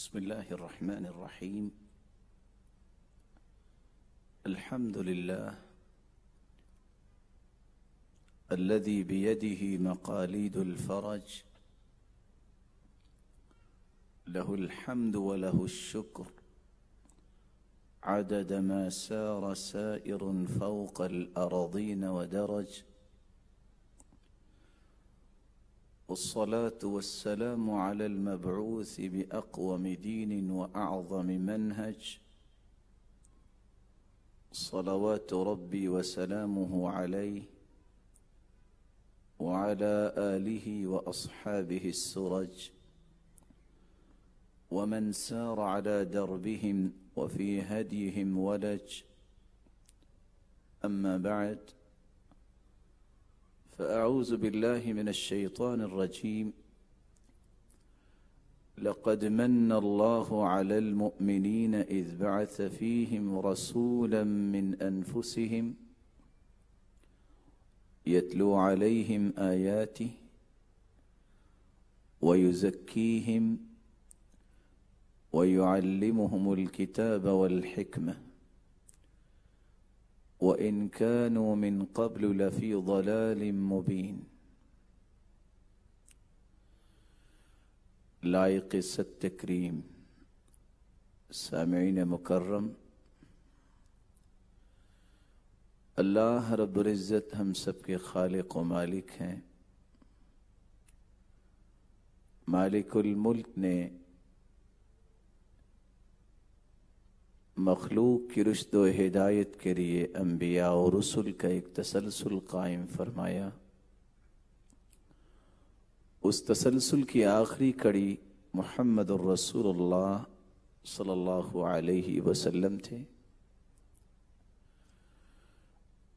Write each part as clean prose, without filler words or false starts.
بسم الله الرحمن الرحيم. الحمد لله الذي بيده مقاليد الفرج، له الحمد وله الشكر عدد ما سار سائر فوق الأراضين ودرج، والصلاة والسلام على المبعوث بأقوم دين وأعظم منهج، صلوات ربي وسلامه عليه وعلى آله وأصحابه السرج، ومن سار على دربهم وفي هديهم ولج. أما بعد، فأعوذ بالله من الشيطان الرجيم. لقد من الله على المؤمنين إذ بعث فيهم رسولا من أنفسهم يتلو عليهم آياته ويزكيهم ويعلمهم الكتاب والحكمة وإن كانوا من قبل لفي ضلال مبين. لائق ست تکریم سامعین مکرم، اللہ رب العزت ہم سب کے خالق و مالک ہیں. مالک الملک نے مخلوق کی رشد و ہدایت کے لیے انبیاء و رسل کا ایک تسلسل قائم فرمایا. اس تسلسل کی آخری کڑی محمد الرسول اللہ صلی اللہ علیہ وسلم تھے.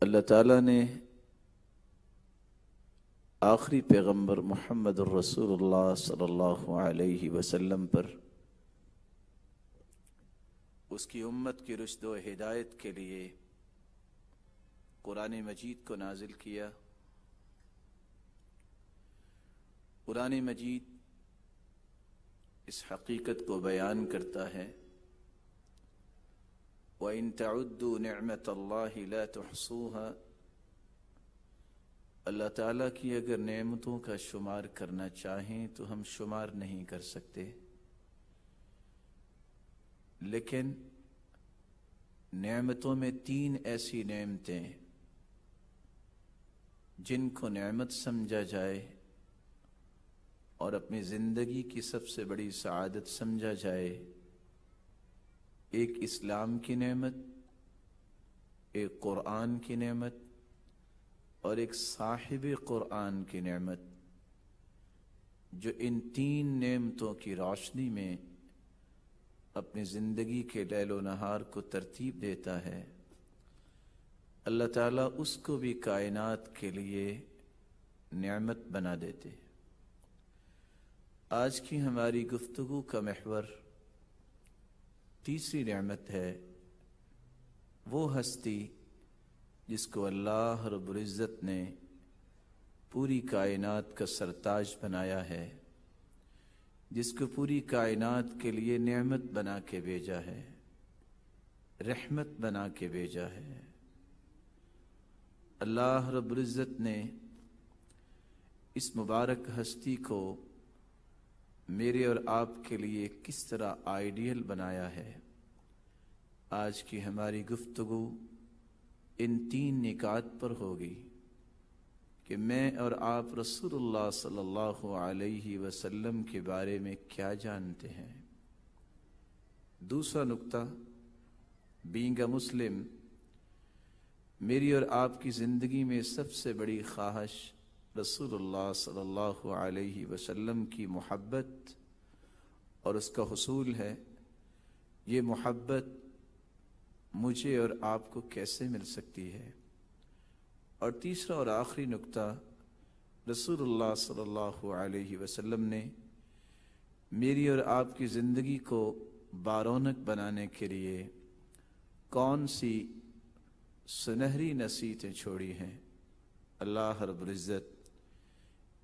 اللہ تعالیٰ نے آخری پیغمبر محمد الرسول اللہ صلی اللہ علیہ وسلم پر اس کی امت کی رشد و ہدایت کے لیے قرآن مجید کو نازل کیا. قرآن مجید اس حقیقت کو بیان کرتا ہے، وَإِن تَعُدُّوا نِعْمَةَ اللَّهِ لَا تُحْصُوهَا. اللہ تعالیٰ کی اگر نعمتوں کا شمار کرنا چاہیں تو ہم شمار نہیں کر سکتے، لیکن نعمتوں میں تین ایسی نعمتیں جن کو نعمت سمجھا جائے اور اپنی زندگی کی سب سے بڑی سعادت سمجھا جائے. ایک اسلام کی نعمت، ایک قرآن کی نعمت اور ایک صاحب قرآن کی نعمت، جو ان تین نعمتوں کی روشنی میں اپنی زندگی کے لیل و نہار کو ترتیب دیتا ہے. اللہ تعالیٰ اس کو بھی کائنات کے لیے نعمت بنا دیتے. آج کی ہماری گفتگو کا محور تیسری نعمت ہے، وہ ہستی جس کو اللہ رب العزت نے پوری کائنات کا سرتاج بنایا ہے، جس کو پوری کائنات کے لیے نعمت بنا کے بھیجا ہے، رحمت بنا کے بھیجا ہے. اللہ رب العزت نے اس مبارک ہستی کو میرے اور آپ کے لیے کس طرح آئیڈیل بنایا ہے. آج کی ہماری گفتگو ان تین نکات پر ہوگی کہ میں اور آپ رسول اللہ صلی اللہ علیہ وسلم کے بارے میں کیا جانتے ہیں. دوسرا نقطہ، بینگ اے مسلم، میری اور آپ کی زندگی میں سب سے بڑی خواہش رسول اللہ صلی اللہ علیہ وسلم کی محبت اور اس کا حصول ہے. یہ محبت مجھے اور آپ کو کیسے مل سکتی ہے؟ اور تیسرا اور آخری نقطہ، رسول اللہ صلی اللہ علیہ وسلم نے میری اور آپ کی زندگی کو بارونق بنانے کے لیے کون سی سنہری نصیحتیں چھوڑی ہیں. اللہ رب العزت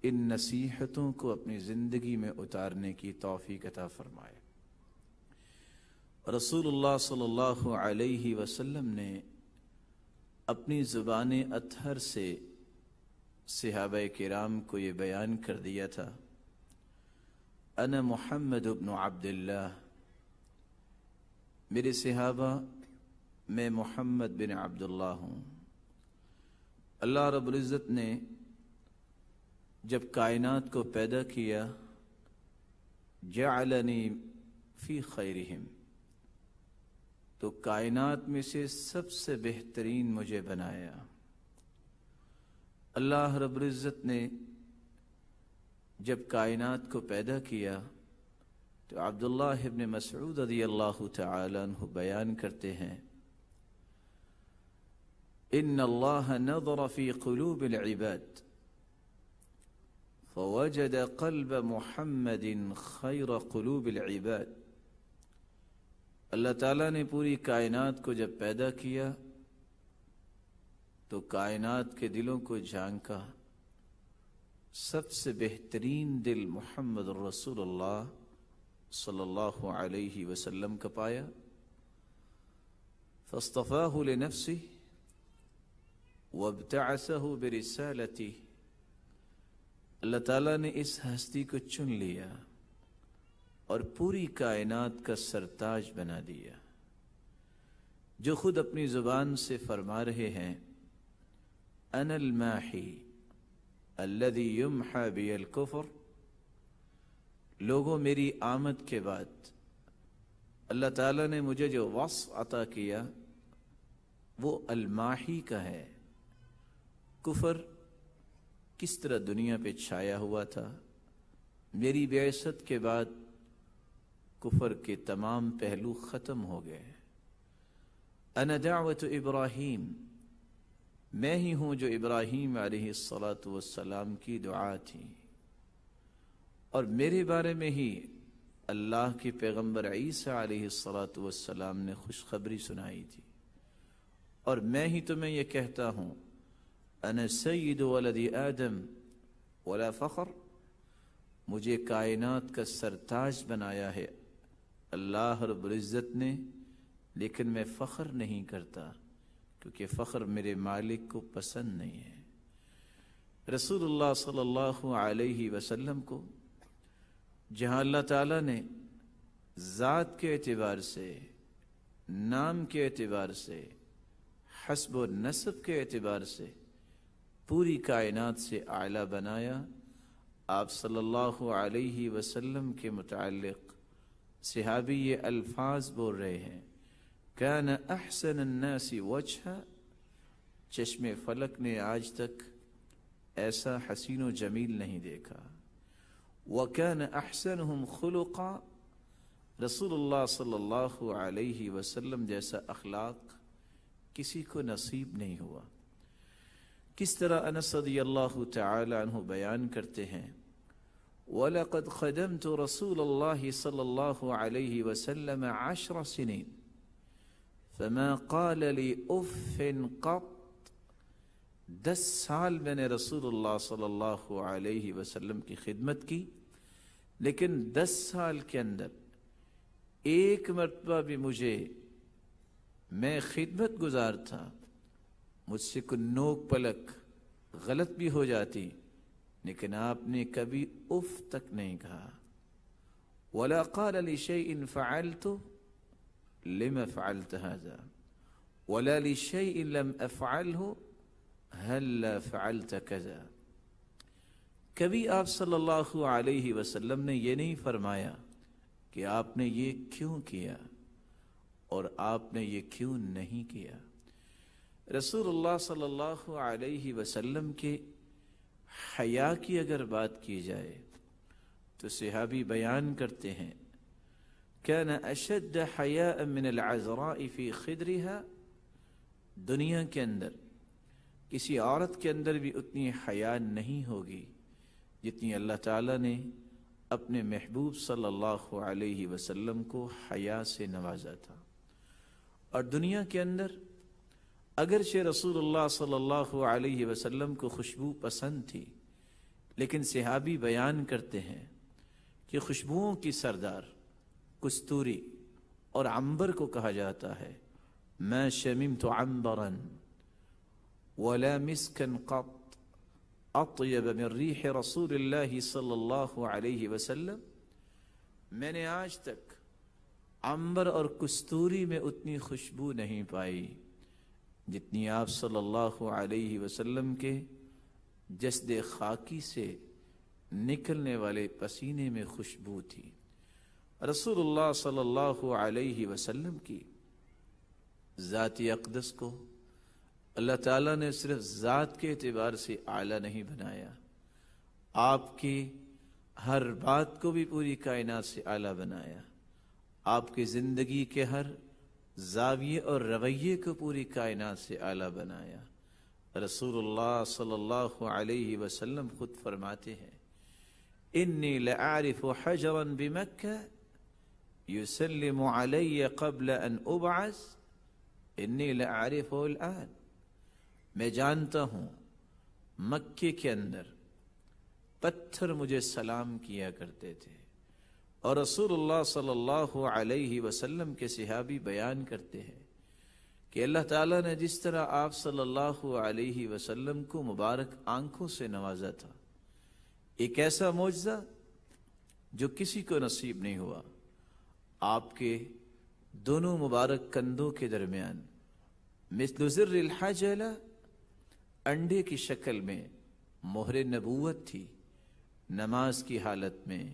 ان نصیحتوں کو اپنی زندگی میں اتارنے کی توفیق عطا فرمائے. رسول اللہ صلی اللہ علیہ وسلم نے اپنی زبان اطہر سے صحابہ کرام کو یہ بیان کر دیا تھا، انا محمد بن عبداللہ، میرے صحابہ میں محمد بن عبداللہ ہوں۔ اللہ رب العزت نے جب کائنات کو پیدا کیا، جعلنی فی خیرہم، تو کائنات میں سے سب سے بہترین مجھے بنایا۔ اللہ رب العزت نے جب کائنات کو پیدا کیا تو عبداللہ ابن مسعود رضی اللہ تعالی عنہ بیان کرتے ہیں، ان اللہ نظر فی قلوب العباد فوجد قلب محمد خیر قلوب العباد۔ اللہ تعالیٰ نے پوری کائنات کو جب پیدا کیا تو کائنات کے دلوں کو جھانکا، سب سے بہترین دل محمد رسول اللہ صلی اللہ علیہ وسلم کا پایا، فاصطفاہ لنفسہ وابتعثہ برسالتہ۔ اللہ تعالیٰ نے اس ہستی کو چن لیا اور پوری کائنات کا سرتاج بنا دیا، جو خود اپنی زبان سے فرما رہے ہیں، انا الماحی الذی یمحى بی الکفر۔ لوگوں، میری آمد کے بعد اللہ تعالیٰ نے مجھے جو وصف عطا کیا وہ الماحی کا ہے۔ کفر کس طرح دنیا پہ چھایا ہوا تھا، میری بعثت کے بعد کفر کے تمام پہلو ختم ہو گئے۔ انا دعوت ابراہیم، میں ہی ہوں جو ابراہیم علیہ السلام کی دعا تھی، اور میرے بارے میں ہی اللہ کے پیغمبر عیسیٰ علیہ السلام نے خوشخبری سنائی تھی، اور میں ہی تمہیں یہ کہتا ہوں، انا سید ولد آدم ولا فخر، مجھے کائنات کا سرتاج بنایا ہے اللہ رب العزت نے، لیکن میں فخر نہیں کرتا کیونکہ فخر میرے مالک کو پسند نہیں ہے۔ رسول اللہ صلی اللہ علیہ وسلم کو جہاں اللہ تعالیٰ نے ذات کے اعتبار سے، نام کے اعتبار سے، حسب و نسب کے اعتبار سے پوری کائنات سے اعلیٰ بنایا، آپ صلی اللہ علیہ وسلم کے متعلق صحابی یہ الفاظ بول رہے ہیں، کان احسن الناس وجہا، چشم فلک نے آج تک ایسا حسین و جمیل نہیں دیکھا، وکان احسنہم خلقا، رسول اللہ صلی اللہ علیہ وسلم جیسا اخلاق کسی کو نصیب نہیں ہوا۔ کس طرح انس رضی اللہ تعالی عنہ بیان کرتے ہیں، وَلَقَدْ خَدَمْتُ رَسُولَ اللَّهِ صَلَى اللَّهُ عَلَيْهِ وَسَلَّمَ 10 سنين فَمَا قَالَ لِي أُفٍّ قَطْ۔ 10 سال میں نے رسول اللہ صلی اللہ علیہ وسلم کی خدمت کی، لیکن 10 سال کے اندر ایک مرتبہ بھی میں خدمت گزار تھا، مجھ سے کوئی نوک پلک غلط بھی ہو جاتی، لیکن آپ نے کبھی اف تک نہیں کہا۔ وَلَا قَالَ لِشَيْءٍ فَعَلْتُ لِمَ فَعَلْتَ هَذَا وَلَا لِشَيْءٍ لَمْ أَفْعَلْهُ هَلَّا فَعَلْتَ كَذَا۔ کبھی آپ صلی اللہ علیہ وسلم نے یہ نہیں فرمایا کہ آپ نے یہ کیوں کیا اور آپ نے یہ کیوں نہیں کیا۔ رسول اللہ صلی اللہ علیہ وسلم کے حیا کی اگر بات کی جائے تو صحابی بیان کرتے ہیں، كان اشد حیاء من العذراء فی خدرها، دنیا کے اندر کسی عورت کے اندر بھی اتنی حیا نہیں ہوگی جتنی اللہ تعالیٰ نے اپنے محبوب صلی اللہ علیہ وسلم کو حیا سے نوازا تھا۔ اور دنیا کے اندر اگرچہ رسول اللہ صلی اللہ علیہ وسلم کو خوشبو پسند تھی، لیکن صحابی بیان کرتے ہیں کہ خوشبوؤں کی سردار کستوری اور عنبر کو کہا جاتا ہے ما شممت عنبرا ولا مسكا قط اطيب من ريح رسول اللہ صلی اللہ علیہ وسلم، میں نے آج تک عنبر اور کستوری میں اتنی خوشبو نہیں پائی جتنی آپ صلی اللہ علیہ وسلم کے جسد خاکی سے نکلنے والے پسینے میں خوشبو تھی۔ رسول اللہ صلی اللہ علیہ وسلم کی ذات اقدس کو اللہ تعالیٰ نے صرف ذات کے اعتبار سے اعلیٰ نہیں بنایا، آپ کی ہر بات کو بھی پوری کائنات سے اعلیٰ بنایا، آپ کی زندگی کے ہر زاویے اور رویے کو پوری کائنات سے اعلیٰ بنایا۔ رسول اللہ صلی اللہ علیہ وسلم خود فرماتے ہیں انی لأعرف حجرا بمکہ یسلم علی قبل ان ابعث انی لأعرفه الآن، میں جانتا ہوں مکے کے اندر پتھر مجھے سلام کیا کرتے تھے، اور رسول اللہ صلی اللہ علیہ وسلم کے صحابی بیان کرتے ہیں کہ اللہ تعالیٰ نے جس طرح آپ صلی اللہ علیہ وسلم کو مبارک آنکھوں سے نوازا تھا، ایک ایسا معجزہ جو کسی کو نصیب نہیں ہوا، آپ کے دونوں مبارک کندھوں کے درمیان مثل زر الحجلہ انڈے کی شکل میں مہر نبوت تھی۔ نماز کی حالت میں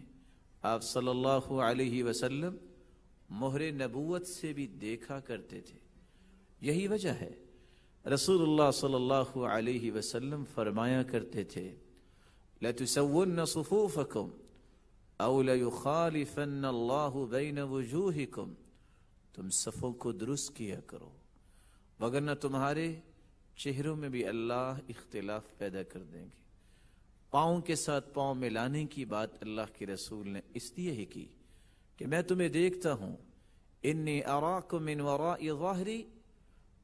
آپ صلی اللہ علیہ وسلم مہر نبوت سے بھی دیکھا کرتے تھے۔ یہی وجہ ہے رسول اللہ صلی اللہ علیہ وسلم فرمایا کرتے تھے لَتُسَوُّنَّ صُفُوفَكُمْ أَوْ لَيُخَالِفَنَّ اللَّهُ بَيْنَ وُجُوهِكُمْ، تم صفوں کو درست کیا کرو وگرنہ تمہارے چہروں میں بھی اللہ اختلاف پیدا کر دیں گے۔ پاؤں کے ساتھ پاؤں ملانے کی بات اللہ کے رسول نے اس لیے ہی کی کہ میں تمہیں دیکھتا ہوں، انی اراکم من وراء ظہری،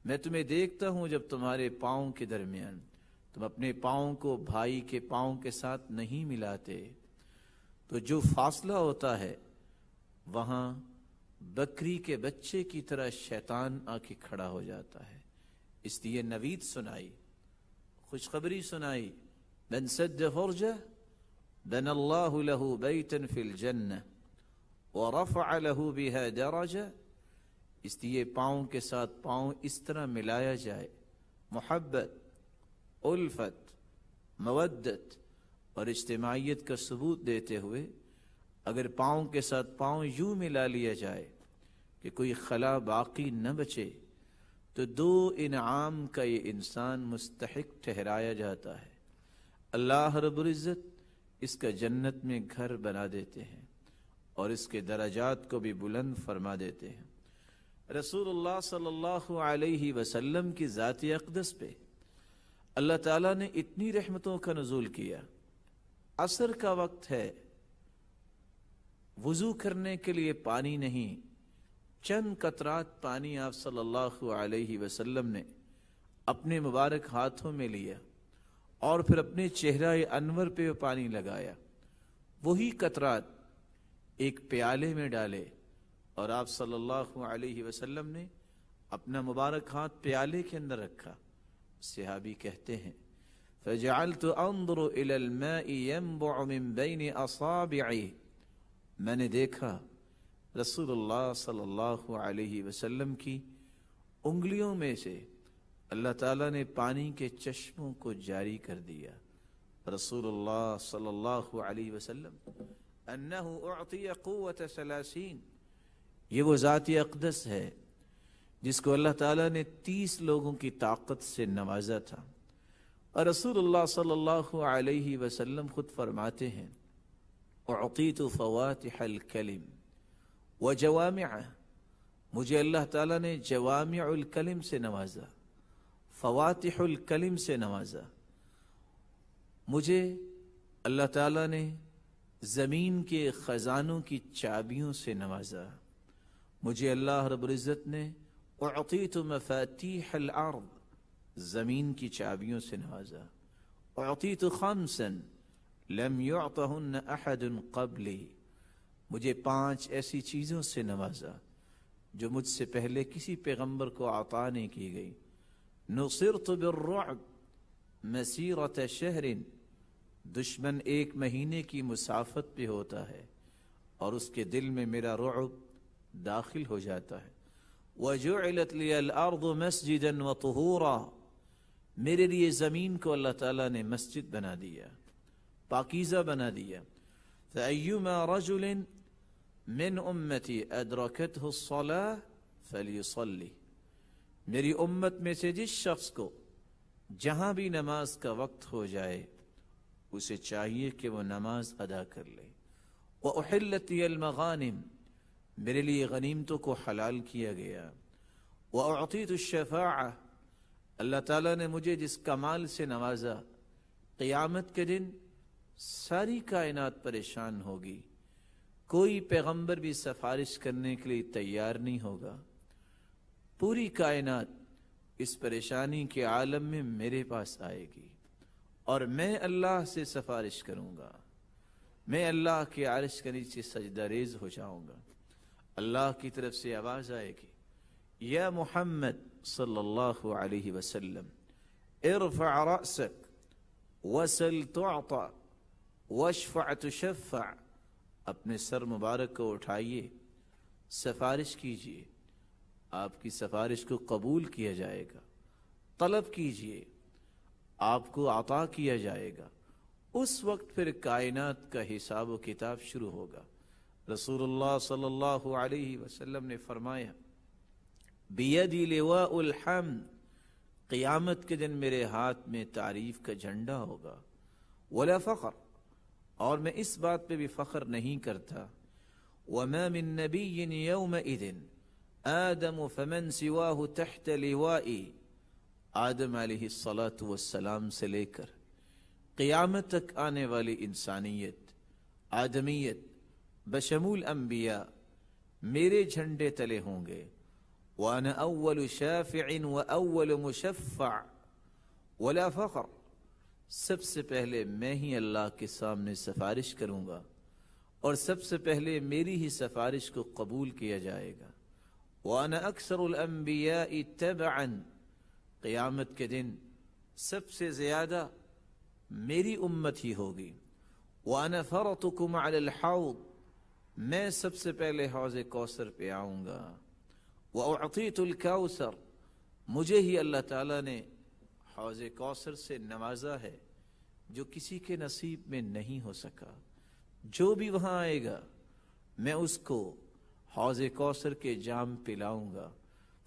میں تمہیں دیکھتا ہوں جب تمہارے پاؤں کے درمیان تم اپنے پاؤں کو بھائی کے پاؤں کے ساتھ نہیں ملاتے، تو جو فاصلہ ہوتا ہے وہاں بکری کے بچے کی طرح شیطان آ کے کھڑا ہو جاتا ہے۔ اس لیے نوید سنائی، خوشخبری سنائی، من سد فرجہ بنى اللہ له بیتا فی الجنہ ورفع له بها درجہ، اس لیے پاؤں کے ساتھ پاؤں اس طرح ملایا جائے، محبت، الفت، مودت اور اجتماعیت کا ثبوت دیتے ہوئے اگر پاؤں کے ساتھ پاؤں یوں ملا لیا جائے کہ کوئی خلا باقی نہ بچے تو دو انعام کا یہ انسان مستحق ٹھہرایا جاتا ہے۔ اللہ رب العزت اس کا جنت میں گھر بنا دیتے ہیں اور اس کے درجات کو بھی بلند فرما دیتے ہیں۔ رسول اللہ صلی اللہ علیہ وسلم کی ذات اقدس پہ اللہ تعالیٰ نے اتنی رحمتوں کا نزول کیا، عصر کا وقت ہے، وضو کرنے کے لیے پانی نہیں، چند قطرات پانی آپ صلی اللہ علیہ وسلم نے اپنے مبارک ہاتھوں میں لیا اور پھر اپنے چہرہ انور پہ پانی لگایا، وہی قطرات ایک پیالے میں ڈالے اور آپ صلی اللہ علیہ وسلم نے اپنا مبارک ہاتھ پیالے کے اندر رکھا۔ صحابی کہتے ہیں فَجَعَلْتُ أَنظُرُ إِلَى الْمَاءِ يَنْبُعُ مِنْ بَيْنِ أَصَابِعِهِ، میں نے دیکھا رسول اللہ صلی اللہ علیہ وسلم کی انگلیوں میں سے اللہ تعالیٰ نے پانی کے چشموں کو جاری کر دیا۔ رسول اللہ صلی اللہ علیہ وسلم انہ اعطی قوت 30، یہ وہ ذات اقدس ہے جس کو اللہ تعالیٰ نے 30 لوگوں کی طاقت سے نوازا تھا، اور رسول اللہ صلی اللہ علیہ وسلم خود فرماتے ہیں اعطیت فواتح الکلم وجوامعہ، مجھے اللہ تعالیٰ نے جوامع الکلم سے نوازا، فواتح الکلم سے نوازا، مجھے اللہ تعالیٰ نے زمین کے خزانوں کی چابیوں سے نوازا، مجھے اللہ رب العزت نے اعطیت مفاتیح الارض، زمین کی چابیوں سے نوازا، اعطیت خمسا لم يعطهن احد قبلی، مجھے 5 ایسی چیزوں سے نوازا جو مجھ سے پہلے کسی پیغمبر کو عطا نہیں کی گئی۔ نصرت بالرعب مسیرۃ شہر، دشمن 1 مہینے کی مسافت پہ ہوتا ہے اور اس کے دل میں میرا رعب داخل ہو جاتا ہے۔ وجعلت لی الارض مسجدا وطہورا، میرے لیے زمین کو اللہ تعالیٰ نے مسجد بنا دیا، پاکیزہ بنا دیا۔ فأیما رجل من امتی ادرکتہ الصلاة فلیصلی، میری امت میں سے جس شخص کو جہاں بھی نماز کا وقت ہو جائے اسے چاہیے کہ وہ نماز ادا کر لے۔ وأحلت لی المغانم، میرے لیے غنیمتوں کو حلال کیا گیا۔ وأعطیت الشفاعہ، اللہ تعالیٰ نے مجھے جس کمال سے نوازا، قیامت کے دن ساری کائنات پریشان ہوگی، کوئی پیغمبر بھی سفارش کرنے کے لیے تیار نہیں ہوگا، پوری کائنات اس پریشانی کے عالم میں میرے پاس آئے گی اور میں اللہ سے سفارش کروں گا، میں اللہ کے عرش کے نیچے سجدہ ریز ہو جاؤں گا۔ اللہ کی طرف سے آواز آئے گی، یا محمد صلی اللہ علیہ وسلم ارفع رأسک وسل تعطى واشفع تشفع، اپنے سر مبارک کو اٹھائیے، سفارش کیجئے، آپ کی سفارش کو قبول کیا جائے گا، طلب کیجئے، آپ کو عطا کیا جائے گا۔ اس وقت پھر کائنات کا حساب و کتاب شروع ہوگا۔ رسول اللہ صلی اللہ علیہ وسلم نے فرمایا، بیدی لواء الحمد، قیامت کے دن میرے ہاتھ میں تعریف کا جھنڈا ہوگا۔ ولا فخر، اور میں اس بات پہ بھی فخر نہیں کرتا، وما من نبی یومئذ آدم فمن سواہ تحت لوائی، آدم علیہ السلام سے لے کر قیامت تک آنے والی انسانیت، آدمیت بشمول انبیاء میرے جھنڈے تلے ہوں گے۔ وَأَنَا أَوَّلُ شَافِعٍ وَأَوَّلُ مُشَفَّعٍ وَلَا فَخْرٍ، سب سے پہلے میں ہی اللہ کے سامنے سفارش کروں گا اور سب سے پہلے میری ہی سفارش کو قبول کیا جائے گا۔ وَأَنَا أَكْثَرُ الْأَنبِيَاءِ تَبَعًا، قیامت کے دن سب سے زیادہ میری امت ہی ہوگی۔ وَأَنَا فَرَطُكُمْ عَلَى الْحَوْضِ، میں سب سے پہلے حوض کوثر پہ آؤں گا۔ وَأُعْطِيتُ الْكَوْثَرَ، مجھے ہی اللہ تعالیٰ نے حوض کوثر سے نوازا ہے جو کسی کے نصیب میں نہیں ہو سکا۔ جو بھی وہاں آئے گا میں اس کو حوض کوثر کے جام پلاؤں گا۔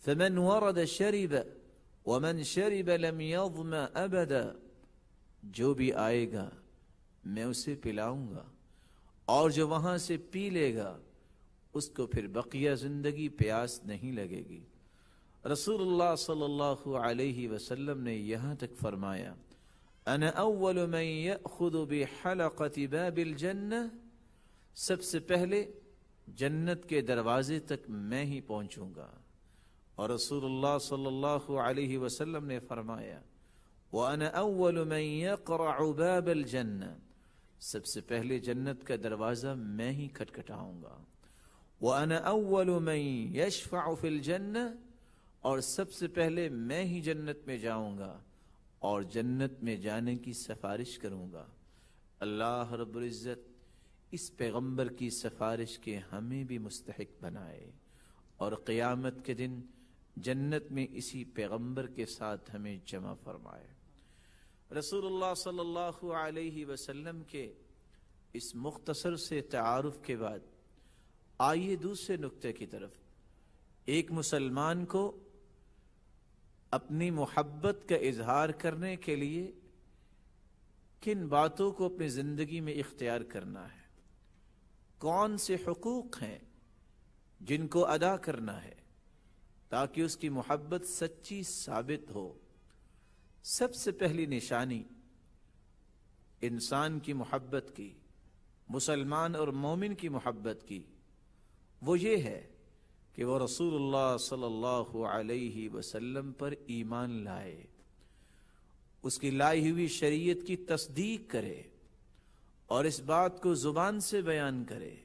فَمَنْ وَرَدَ شَرِبَ وَمَنْ شَرِبَ لَمْ يَظْمَ أَبَدًا، جو بھی آئے گا میں اسے پلاؤں گا اور جو وہاں سے پی لے گا اس کو پھر بقیہ زندگی پیاس نہیں لگے گی۔ رسول اللہ صلی اللہ علیہ وسلم نے یہاں تک فرمایا، انا اول من یأخذ بحلقۃ باب الجنہ، سب سے پہلے جنت کے دروازے تک میں ہی پہنچوں گا۔ اور رسول اللہ صلی اللہ علیہ وسلم نے فرمایا، وانا اول من یقرع باب الجنہ، سب سے پہلے جنت کا دروازہ میں ہی کھٹکھٹاؤں گا۔ وَأَنَا أَوَّلُ مَن يَشْفَعُ فِي الْجَنَّةِ، اور سب سے پہلے میں ہی جنت میں جاؤں گا اور جنت میں جانے کی سفارش کروں گا۔ اللہ رب العزت اس پیغمبر کی سفارش کے ہمیں بھی مستحق بنائے اور قیامت کے دن جنت میں اسی پیغمبر کے ساتھ ہمیں جمع فرمائے۔ رسول اللہ صلی اللہ علیہ وسلم کے اس مختصر سے تعارف کے بعد آئیے دوسرے نقطے کی طرف۔ ایک مسلمان کو اپنی محبت کا اظہار کرنے کے لیے کن باتوں کو اپنی زندگی میں اختیار کرنا ہے، کون سے حقوق ہیں جن کو ادا کرنا ہے تاکہ اس کی محبت سچی ثابت ہو۔ سب سے پہلی نشانی انسان کی محبت کی، مسلمان اور مومن کی محبت کی، وہ یہ ہے کہ وہ رسول اللہ صلی اللہ علیہ وسلم پر ایمان لائے، اس کی لائی ہوئی شریعت کی تصدیق کرے اور اس بات کو زبان سے بیان کرے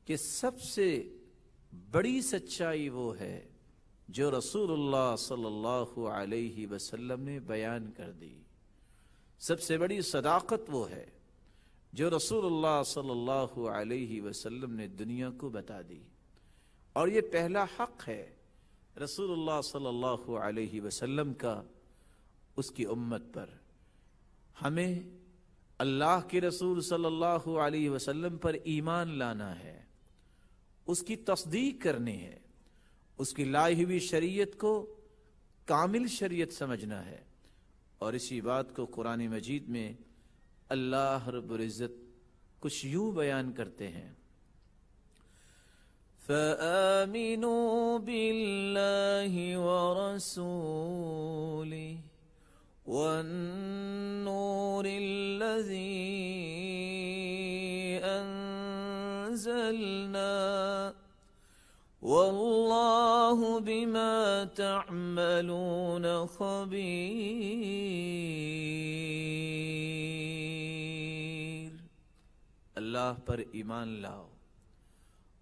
کہ سب سے بڑی سچائی وہ ہے جو رسول اللہ صلی اللہ علیہ وسلم نے بیان کر دی، سب سے بڑی صداقت وہ ہے جو رسول اللہ صلی اللہ علیہ وسلم نے دنیا کو بتا دی، اور یہ پہلا حق ہے رسول اللہ صلی اللہ علیہ وسلم کا اس کی امت پر۔ ہمیں اللہ کے رسول صلی اللہ علیہ وسلم پر ایمان لانا ہے، اس کی تصدیق کرنی ہے، اس کی لائی ہوئی شریعت کو کامل شریعت سمجھنا ہے، اور اسی بات کو قرآن مجید میں اللہ رب العزت کچھ یوں بیان کرتے ہیں، فَآمِنُوا بِاللَّهِ وَرَسُولِهِ وَالنُّورِ الَّذِي أَنزَلْنَا وَاللَّهُ بِمَا تَعْمَلُونَ خَبِيرٌ۔ اللہ پر ایمان لاؤ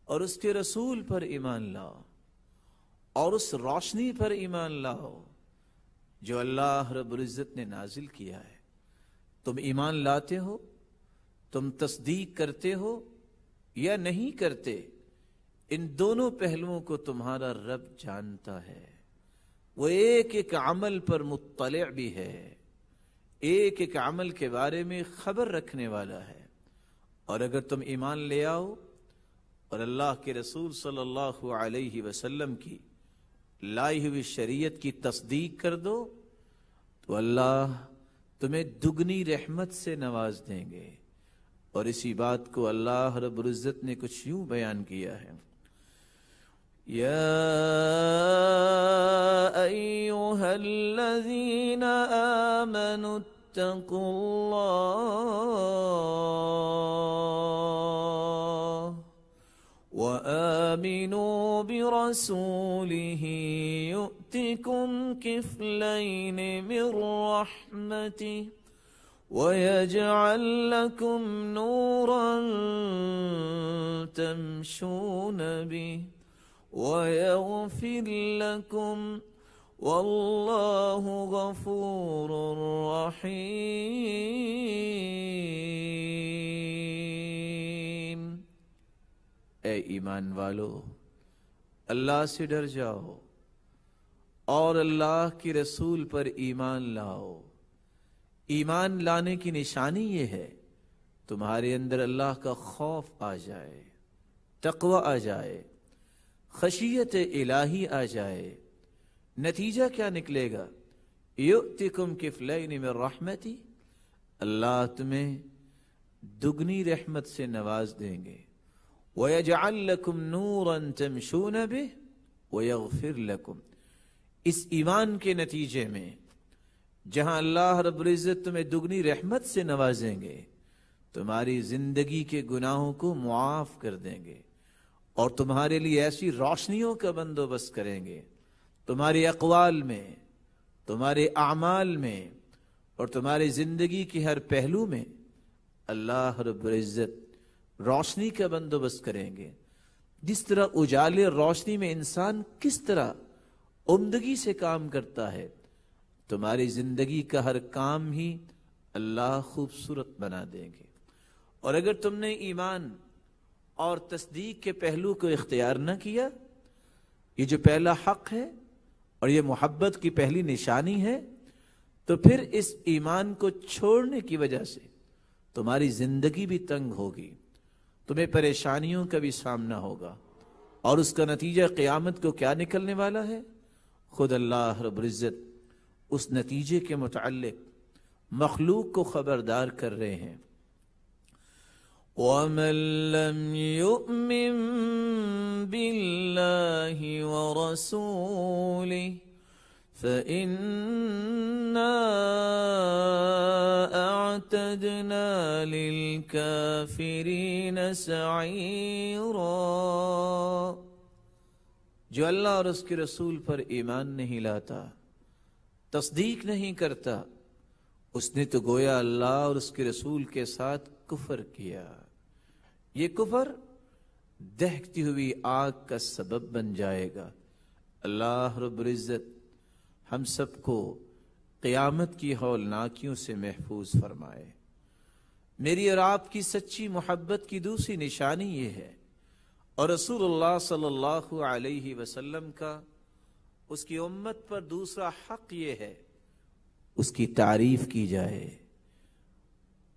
اور اس کے رسول پر ایمان لاؤ اور اس روشنی پر ایمان لاؤ جو اللہ رب العزت نے نازل کیا ہے۔ تم ایمان لاتے ہو، تم تصدیق کرتے ہو یا نہیں کرتے، ان دونوں پہلوؤں کو تمہارا رب جانتا ہے، وہ ایک ایک عمل پر مطلع بھی ہے، ایک ایک عمل کے بارے میں خبر رکھنے والا ہے۔ اور اگر تم ایمان لے آؤ اور اللہ کے رسول صلی اللہ علیہ وسلم کی لائی ہوئی شریعت کی تصدیق کر دو تو اللہ تمہیں دگنی رحمت سے نواز دیں گے۔ اور اسی بات کو اللہ رب العزت نے کچھ یوں بیان کیا ہے، یا ایھا الذین آمنوا اتقوا اللہ وآمنوا برسوله يؤتكم كفلين من رحمته ويجعل لكم نورا تمشون به ويغفر لكم والله غفور رحيم۔ اے ایمان والو، اللہ سے ڈر جاؤ اور اللہ کے رسول پر ایمان لاؤ۔ ایمان لانے کی نشانی یہ ہے تمہارے اندر اللہ کا خوف آ جائے، تقوی آ جائے، خشیت الہی آ جائے۔ نتیجہ کیا نکلے گا؟ یؤتکم کفلین من رحمتی، اللہ تمہیں دگنی رحمت سے نواز دیں گے، وَيَجْعَلْ لَكُمْ نُورًا تَمْشُونَ بِهِ وَيَغْفِرْ لَكُمْ۔ اس ایمان کے نتیجے میں جہاں اللہ رب العزت تمہیں دگنی رحمت سے نوازیں گے، تمہاری زندگی کے گناہوں کو معاف کر دیں گے اور تمہارے لیے ایسی روشنیوں کا بندوبست کریں گے، تمہارے اقوال میں، تمہارے اعمال میں اور تمہاری زندگی کے ہر پہلو میں اللہ رب العزت روشنی کا بندوبست کریں گے۔ جس طرح اجالے روشنی میں انسان کس طرح عمدگی سے کام کرتا ہے، تمہاری زندگی کا ہر کام ہی اللہ خوبصورت بنا دیں گے۔ اور اگر تم نے ایمان اور تصدیق کے پہلو کو اختیار نہ کیا، یہ جو پہلا حق ہے اور یہ محبت کی پہلی نشانی ہے، تو پھر اس ایمان کو چھوڑنے کی وجہ سے تمہاری زندگی بھی تنگ ہوگی، تمہیں پریشانیوں کا بھی سامنا ہوگا، اور اس کا نتیجہ قیامت کو کیا نکلنے والا ہے؟ خود اللہ رب العزت اس نتیجے کے متعلق مخلوق کو خبردار کر رہے ہیں، وَمَن لَّمْ يُؤْمِن بِاللَّهِ وَرَسُولِهِ فَإِنَّا أَعْتَدْنَا لِلْكَافِرِينَ سَعِيرًا۔ جو اللہ اور اس کے رسول پر ایمان نہیں لاتا، تصدیق نہیں کرتا، اس نے تو گویا اللہ اور اس کے رسول کے ساتھ کفر کیا۔ یہ کفر دہکتی ہوئی آگ کا سبب بن جائے گا۔ اللہ رب العزت ہم سب کو قیامت کی ہولناکیوں سے محفوظ فرمائے۔ میری اور آپ کی سچی محبت کی دوسری نشانی یہ ہے، اور رسول اللہ صلی اللہ علیہ وسلم کا اس کی امت پر دوسرا حق یہ ہے، اس کی تعریف کی جائے۔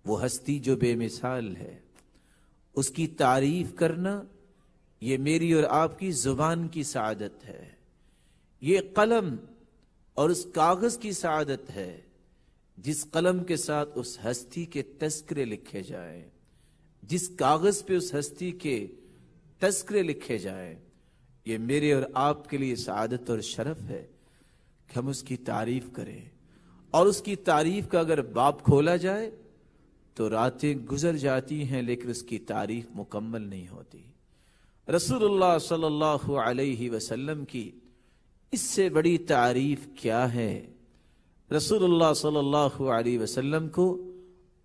وہ ہستی جو بے مثال ہے، اس کی تعریف کرنا یہ میری اور آپ کی زبان کی سعادت ہے، یہ قلم اور اس کاغذ کی سعادت ہے جس قلم کے ساتھ اس ہستی کے تذکرے لکھے جائیں، جس کاغذ پہ اس ہستی کے تذکرے لکھے جائیں۔ یہ میرے اور آپ کے لیے سعادت اور شرف ہے کہ ہم اس کی تعریف کریں، اور اس کی تعریف کا اگر باب کھولا جائے تو راتیں گزر جاتی ہیں لیکن اس کی تعریف مکمل نہیں ہوتی۔ رسول اللہ صلی اللہ علیہ وسلم کی اس سے بڑی تعریف کیا ہے؟ رسول اللہ صلی اللہ علیہ وسلم کو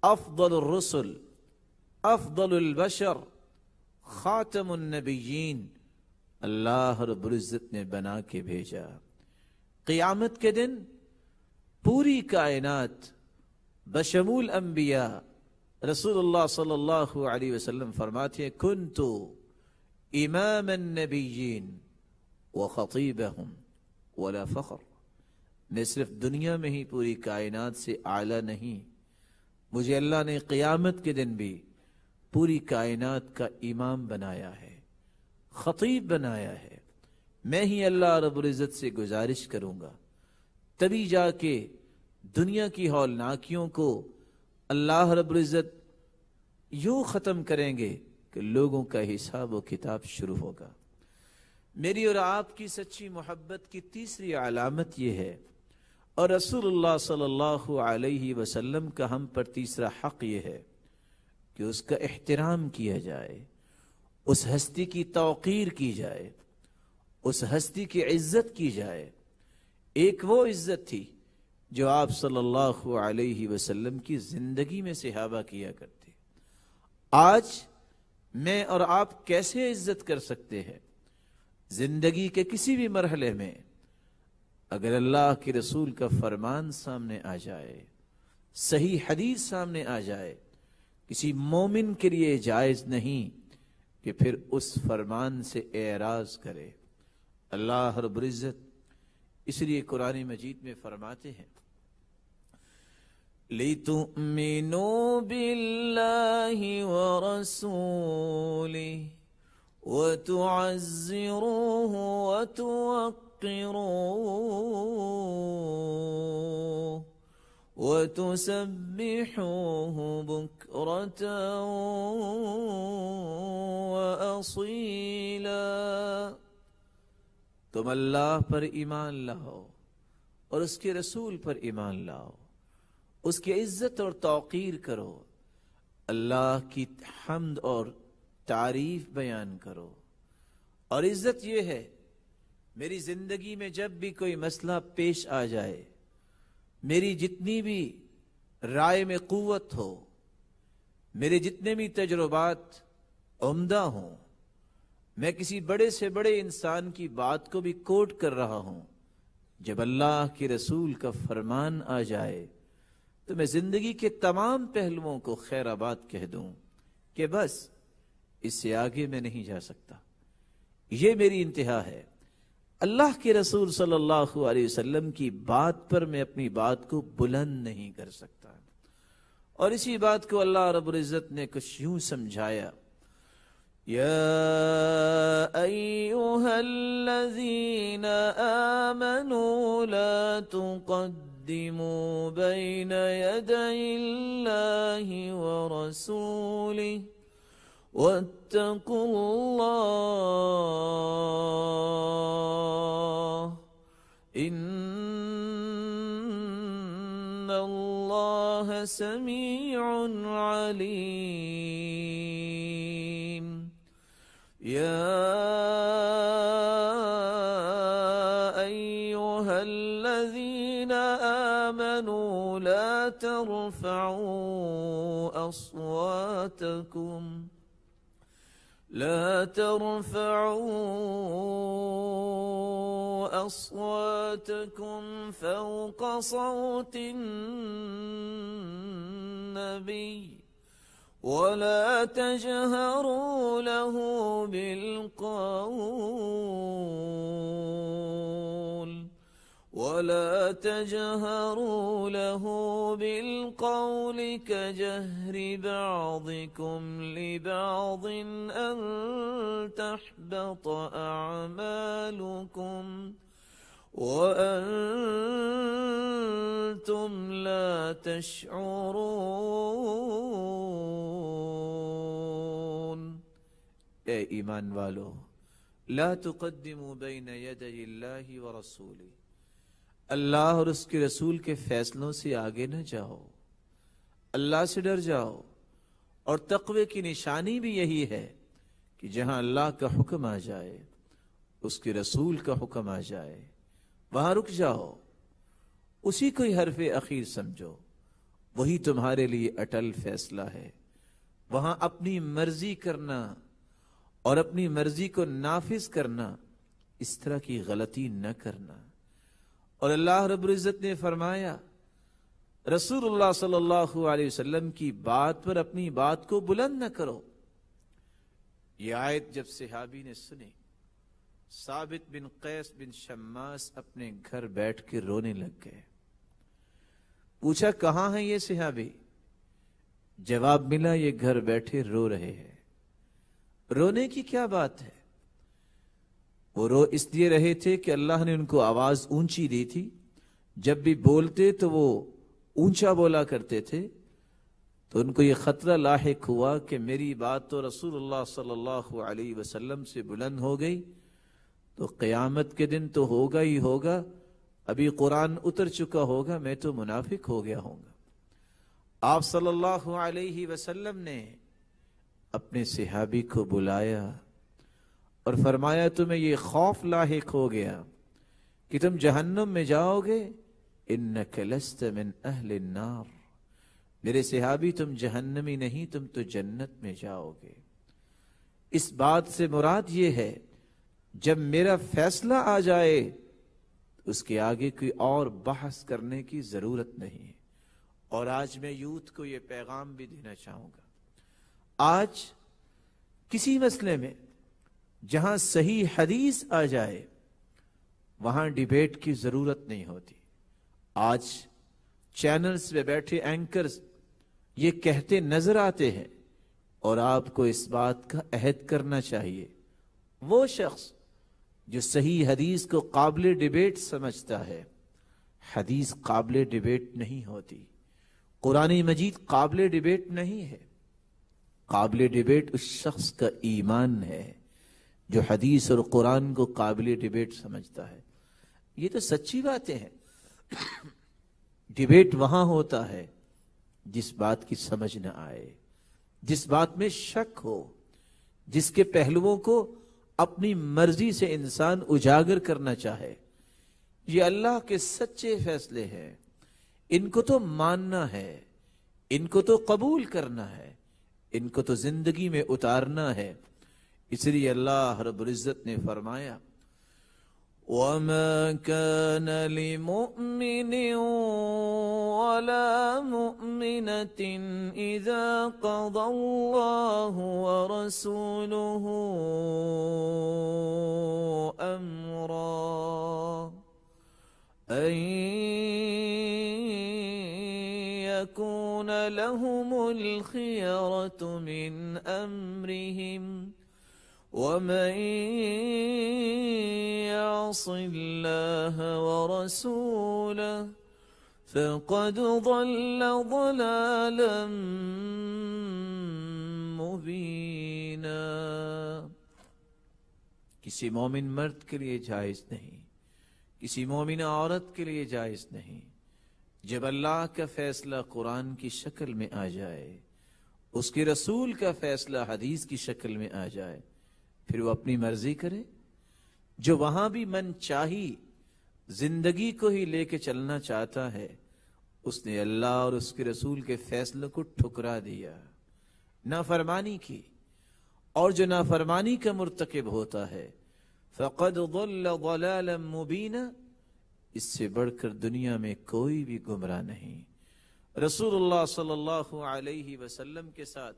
افضل الرسل، افضل البشر، خاتم النبیین اللہ رب العزت نے بنا کے بھیجا۔ قیامت کے دن پوری کائنات بشمول انبیاء، رسول اللہ صلی اللہ علیہ وسلم فرماتے ہیں کنتو امام النبیین وخطیبہم ولا فخر۔ میں صرف دنیا میں ہی پوری کائنات سے اعلیٰ نہیں، مجھے اللہ نے قیامت کے دن بھی پوری کائنات کا امام بنایا ہے، خطیب بنایا ہے۔ میں ہی اللہ رب العزت سے گزارش کروں گا، تبھی جا کے دنیا کی ہولناکیوں کو اللہ رب العزت یوں ختم کریں گے کہ لوگوں کا حساب و کتاب شروع ہوگا۔ میری اور آپ کی سچی محبت کی تیسری علامت یہ ہے، اور رسول اللہ صلی اللہ علیہ وسلم کا ہم پر تیسرا حق یہ ہے کہ اس کا احترام کیا جائے، اس ہستی کی توقیر کی جائے، اس ہستی کی عزت کی جائے۔ ایک وہ عزت تھی جو آپ صلی اللہ علیہ وسلم کی زندگی میں صحابہ کیا کرتے۔ آج میں اور آپ کیسے عزت کر سکتے ہیں؟ زندگی کے کسی بھی مرحلے میں اگر اللہ کے رسول کا فرمان سامنے آ جائے، صحیح حدیث سامنے آ جائے، کسی مومن کے لیے جائز نہیں کہ پھر اس فرمان سے اعراض کرے۔ اللہ رب العزت اس لیے قرآن مجید میں فرماتے ہیں لِتُؤْمِنُوا بِاللَّهِ وَرَسُولِهِ وَتُعَزِّرُوهُ وَتُوَقِّرُوهُ وَتُسَبِّحُوهُ بُكْرَةً وَأَصِيلًا۔ تم اللہ پر ایمان لاؤ اور اس کے رسول پر ایمان لاؤ، اس کی عزت اور توقیر کرو، اللہ کی حمد اور تعریف بیان کرو۔ اور عزت یہ ہے، میری زندگی میں جب بھی کوئی مسئلہ پیش آ جائے، میری جتنی بھی رائے میں قوت ہو، میرے جتنے بھی تجربات عمدہ ہوں، میں کسی بڑے سے بڑے انسان کی بات کو بھی کوٹ کر رہا ہوں، جب اللہ کے رسول کا فرمان آ جائے تو میں زندگی کے تمام پہلوؤں کو خیر آباد کہہ دوں کہ بس اس سے آگے میں نہیں جا سکتا، یہ میری انتہا ہے۔ اللہ کے رسول صلی اللہ علیہ وسلم کی بات پر میں اپنی بات کو بلند نہیں کر سکتا۔ اور اسی بات کو اللہ رب العزت نے کچھ یوں سمجھایا، یا ایھا الذین آمنوا لا تقدموا بین یدی اللہ ورسولہ واتقوا اللہ ان اللہ سمیع علیم۔ یا ایھا الذین آمنوا لا ترفعوا اصواتکم لا ترفعوا أصواتكم فوق صوت النبي ولا تجهروا له بالقول كجهر بعضكم لبعض أن تحبط أعمالكم وأنتم لا تشعرون۔ اے ایمان والو، لا تقدموا بین یدی اللہ ورسولہ، اللہ اور اس کے رسول کے فیصلوں سے آگے نہ جاؤ، اللہ سے ڈر جاؤ۔ اور تقوی کی نشانی بھی یہی ہے کہ جہاں اللہ کا حکم آ جائے، اس کے رسول کا حکم آ جائے، وہاں رک جاؤ، اسی کو ہی حرف اخیر سمجھو، وہی تمہارے لیے اٹل فیصلہ ہے۔ وہاں اپنی مرضی کرنا اور اپنی مرضی کو نافذ کرنا، اس طرح کی غلطی نہ کرنا۔ اور اللہ رب العزت نے فرمایا رسول اللہ صلی اللہ علیہ وسلم کی بات پر اپنی بات کو بلند نہ کرو۔ یہ آیت جب صحابی نے سنی، ثابت بن قیس بن شماس اپنے گھر بیٹھ کے رونے لگ گئے۔ پوچھا کہاں ہیں یہ صحابی؟ جواب ملا یہ گھر بیٹھے رو رہے ہیں۔ رونے کی کیا بات ہے؟ وہ رو اس لیے رہے تھے کہ اللہ نے ان کو آواز اونچی دی تھی، جب بھی بولتے تو وہ اونچا بولا کرتے تھے، تو ان کو یہ خطرہ لاحق ہوا کہ میری بات تو رسول اللہ صلی اللہ علیہ وسلم سے بلند ہو گئی تو قیامت کے دن تو ہوگا ہی ہوگا، ابھی قرآن اتر چکا ہوگا، میں تو منافق ہو گیا ہوں گا۔ آپ صلی اللہ علیہ وسلم نے اپنے صحابی کو بلایا اور فرمایا تمہیں یہ خوف لاحق ہو گیا کہ تم جہنم میں جاؤ گے، انک لست من اہل النار، میرے صحابی تم جہنمی نہیں، تم تو جنت میں جاؤ گے۔ اس بات سے مراد یہ ہے جب میرا فیصلہ آ جائے اس کے آگے کوئی اور بحث کرنے کی ضرورت نہیں۔ اور آج میں یوتھ کو یہ پیغام بھی دینا چاہوں گا، آج کسی مسئلے میں جہاں صحیح حدیث آ جائے وہاں ڈیبیٹ کی ضرورت نہیں ہوتی۔ آج چینلز پہ بیٹھے اینکرز یہ کہتے نظر آتے ہیں، اور آپ کو اس بات کا عہد کرنا چاہیے، وہ شخص جو صحیح حدیث کو قابل ڈیبیٹ سمجھتا ہے، حدیث قابل ڈیبیٹ نہیں ہوتی، قرآن مجید قابل ڈیبیٹ نہیں ہے۔ قابل ڈیبیٹ اس شخص کا ایمان ہے جو حدیث اور قرآن کو قابل ڈیبیٹ سمجھتا ہے۔ یہ تو سچی باتیں ہیں۔ ڈیبیٹ وہاں ہوتا ہے جس بات کی سمجھ نہ آئے، جس بات میں شک ہو، جس کے پہلوؤں کو اپنی مرضی سے انسان اجاگر کرنا چاہے۔ یہ اللہ کے سچے فیصلے ہیں، ان کو تو ماننا ہے، ان کو تو قبول کرنا ہے، ان کو تو زندگی میں اتارنا ہے۔ اس لیے اللہ رب العزت نے فرمایا وَمَا كَانَ لِمُؤْمِنٍ وَلَا مُؤْمِنَةٍ إِذَا قَضَى اللَّهُ وَرَسُولُهُ أَمْرًا أَن يَكُونَ لَهُمُ الْخِيَرَةُ مِنْ أَمْرِهِمْ وَمَن يَعْصِ اللَّهَ وَرَسُولَهُ فَقَدْ ضَلَّ ضَلَالًا مُبِينًا۔ کسی مومن مرد کے لیے جائز نہیں، کسی مومنہ عورت کے لیے جائز نہیں، جب اللہ کا فیصلہ قرآن کی شکل میں آ جائے، اس کے رسول کا فیصلہ حدیث کی شکل میں آ جائے، پھر وہ اپنی مرضی کرے۔ جو وہاں بھی من چاہی زندگی کو ہی لے کے چلنا چاہتا ہے، اس نے اللہ اور اس کے رسول کے فیصلے کو ٹھکرا دیا، نافرمانی کی، اور جو نافرمانی کا مرتکب ہوتا ہے فقد ضل ضلالا مبینا، اس سے بڑھ کر دنیا میں کوئی بھی گمراہ نہیں۔ رسول اللہ صلی اللہ علیہ وسلم کے ساتھ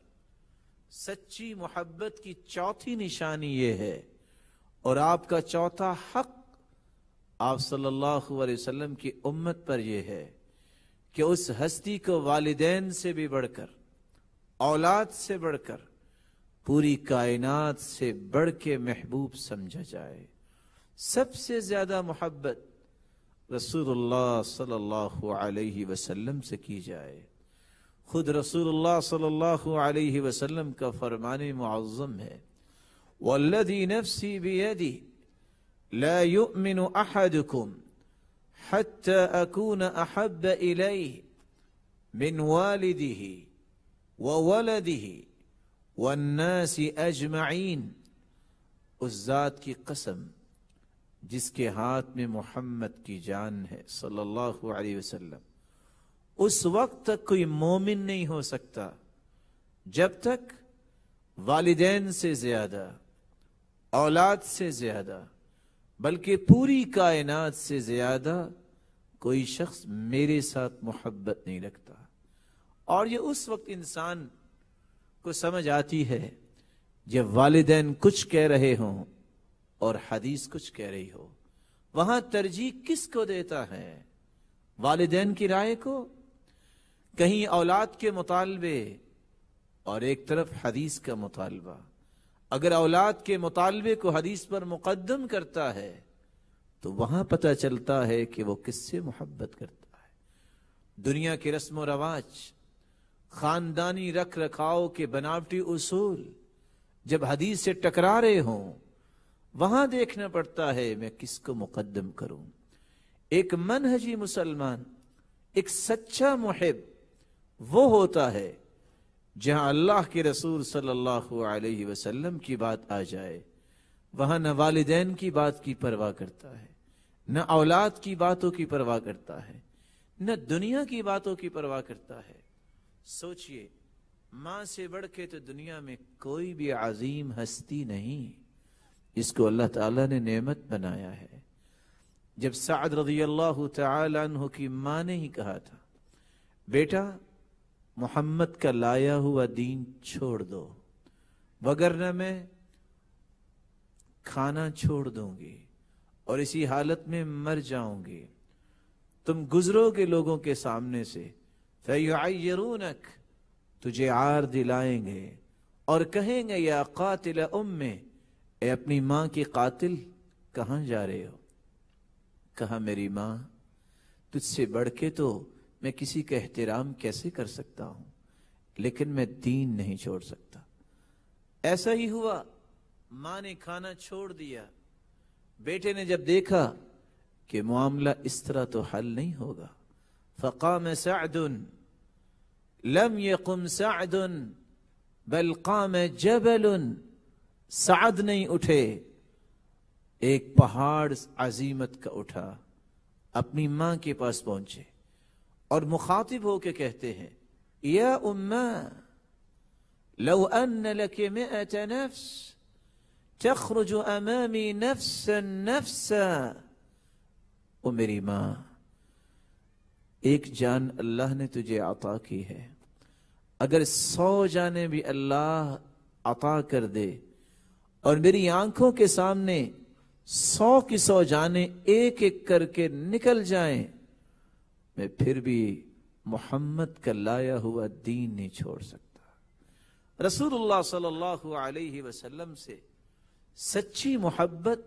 سچی محبت کی چوتھی نشانی یہ ہے، اور آپ کا چوتھا حق آپ صلی اللہ علیہ وسلم کی امت پر یہ ہے کہ اس ہستی کو والدین سے بھی بڑھ کر، اولاد سے بڑھ کر، پوری کائنات سے بڑھ کے محبوب سمجھا جائے۔ سب سے زیادہ محبت رسول اللہ صلی اللہ علیہ وسلم سے کی جائے۔ خود رسول اللہ صلی اللہ علیہ وسلم کا فرمان معظم ہے، والذی نفسی بیدی لا یؤمن احدکم حتی اکون احب الیہ من والدہ وولدہ والناس اجمعین۔ اس ذات کی قسم جس کے ہاتھ میں محمد کی جان ہے صلی اللہ علیہ وسلم، اس وقت تک کوئی مومن نہیں ہو سکتا جب تک والدین سے زیادہ، اولاد سے زیادہ، بلکہ پوری کائنات سے زیادہ کوئی شخص میرے ساتھ محبت نہیں رکھتا۔ اور یہ اس وقت انسان کو سمجھ آتی ہے جب والدین کچھ کہہ رہے ہوں اور حدیث کچھ کہہ رہی ہو۔ وہاں ترجیح کس کو دیتا ہے؟ والدین کی رائے کو؟ کہیں اولاد کے مطالبے اور ایک طرف حدیث کا مطالبہ۔ اگر اولاد کے مطالبے کو حدیث پر مقدم کرتا ہے تو وہاں پتہ چلتا ہے کہ وہ کس سے محبت کرتا ہے۔ دنیا کے رسم و رواج، خاندانی رکھ رکھاؤ کے بناوٹی اصول جب حدیث سے ٹکرا رہے ہوں، وہاں دیکھنا پڑتا ہے میں کس کو مقدم کروں۔ ایک منہجی مسلمان، ایک سچا محب وہ ہوتا ہے جہاں اللہ کے رسول صلی اللہ علیہ وسلم کی بات آ جائے، وہاں نہ والدین کی بات کی پرواہ کرتا ہے، نہ اولاد کی باتوں کی پرواہ کرتا ہے، نہ دنیا کی باتوں کی پرواہ کرتا ہے۔ سوچئے، ماں سے بڑھ کے تو دنیا میں کوئی بھی عظیم ہستی نہیں، اس کو اللہ تعالیٰ نے نعمت بنایا ہے۔ جب سعد رضی اللہ تعالی عنہ کی ماں نے ہی کہا تھا، بیٹا محمد کا لایا ہوا دین چھوڑ دو، وگرنہ میں کھانا چھوڑ دوں گی اور اسی حالت میں مر جاؤں گی، تم گزرو گے لوگوں کے سامنے سے، فَيُعَيِّرُونَكَ، تجھے عار دلائیں گے اور کہیں گے یا قاتل امّے، اے اپنی ماں کی قاتل کہاں جا رہے ہو؟ کہا میری ماں تجھ سے بڑھ کے تو میں کسی کا احترام کیسے کر سکتا ہوں، لیکن میں دین نہیں چھوڑ سکتا۔ ایسا ہی ہوا، ماں نے کھانا چھوڑ دیا۔ بیٹے نے جب دیکھا کہ معاملہ اس طرح تو حل نہیں ہوگا، فقام سعد، لم يقم سعد بل قام جبل، سعد نہیں اٹھے، ایک پہاڑ عظیمت کا اٹھا، اپنی ماں کے پاس پہنچے اور مخاطب ہو کے کہتے ہیں، یا امّا لو ان لك 100 نفس تخرج امامی نفسا نفسا، او میری ماں، ایک جان اللہ نے تجھے عطا کی ہے، اگر 100 جانیں بھی اللہ عطا کر دے اور میری آنکھوں کے سامنے 100 کی 100 جانیں ایک ایک کر کے نکل جائیں، میں پھر بھی محمد کا لایا ہوا دین نہیں چھوڑ سکتا۔ رسول اللہ صلی اللہ علیہ وسلم سے سچی محبت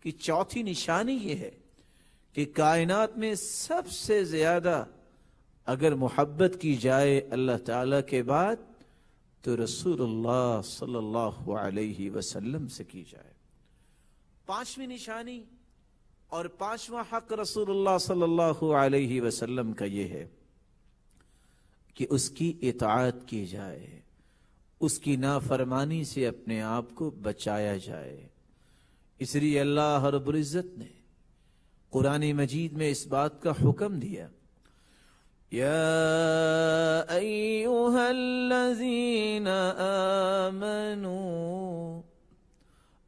کی چوتھی نشانی یہ ہے کہ کائنات میں سب سے زیادہ اگر محبت کی جائے اللہ تعالی کے بعد تو رسول اللہ صلی اللہ علیہ وسلم سے کی جائے۔ پانچویں نشانی اور پانچواں حق رسول اللہ صلی اللہ علیہ وسلم کا یہ ہے کہ اس کی اطاعت کی جائے، اس کی نافرمانی سے اپنے آپ کو بچایا جائے۔ اس لیے اللہ رب العزت نے قرآن مجید میں اس بات کا حکم دیا، يا أيها الذين آمنوا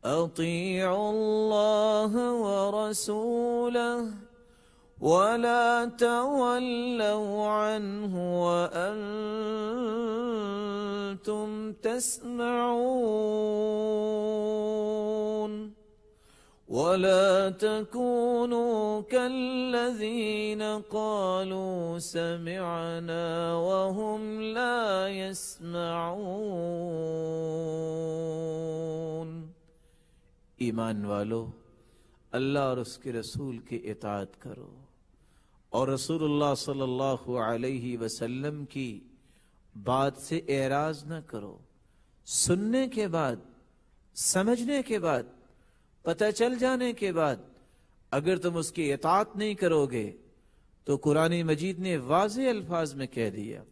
أطيعوا الله ورسوله ولا تولوا عنه وأنتم تسمعون ولا تكونوا كالذين قالوا سمعنا وهم لا يسمعون۔ ایمان والو، اللہ اور اس کے رسول کی اطاعت کرو اور رسول اللہ صلی اللہ علیہ وسلم کی بات سے اعراض نہ کرو۔ سننے کے بعد، سمجھنے کے بعد، پتہ چل جانے کے بعد اگر تم اس کی اطاعت نہیں کرو گے تو قرآن مجید نے واضح الفاظ میں کہہ دیا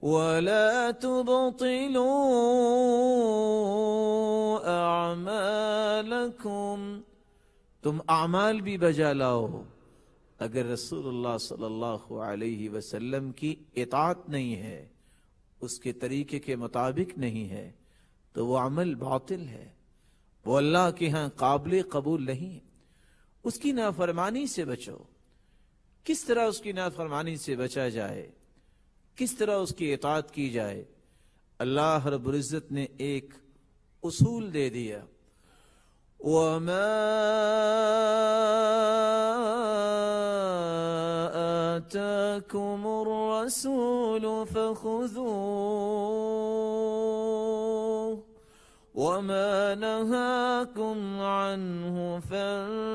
وَلَا تُبْطِلُوا أَعْمَالَكُمْ، تم اعمال بھی بجا لاؤ، اگر رسول اللہ صلی اللہ علیہ وسلم کی اطاعت نہیں ہے، اس کے طریقے کے مطابق نہیں ہے تو وہ عمل باطل ہے، وہ اللہ کے ہاں قابل قبول نہیں۔ اس کی نافرمانی سے بچو۔ کس طرح اس کی نافرمانی سے بچا جائے، کس طرح اس کی اطاعت کی جائے؟ اللہ رب العزت نے ایک اصول دے دیا وَمَا آتَاكُمُ الرَّسُولُ فَخُذُوهُ وَمَا نَهَاكُمْ عَنْهُ فَانْتَهُوا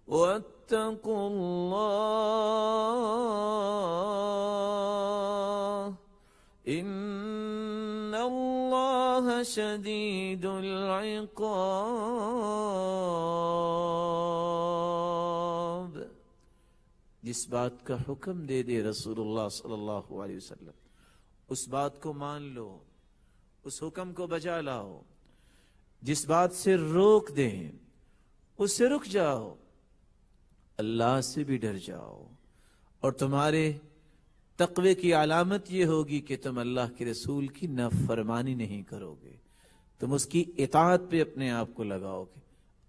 وَاتَّقُوا اللَّهَ إِنَّ اللَّهَ شَدِيدُ الْعِقَابِ۔ جس بات کا حکم دے دے رسول اللہ صلی اللہ علیہ وسلم، اس بات کو مان لو، اس حکم کو بجا لاؤ۔ جس بات سے روک دیں اس سے رک جاؤ، اللہ سے بھی ڈر جاؤ، اور تمہارے تقوی کی علامت یہ ہوگی کہ تم اللہ کے رسول کی نافرمانی نہیں کرو گے، تم اس کی اطاعت پہ اپنے آپ کو لگاؤ گے۔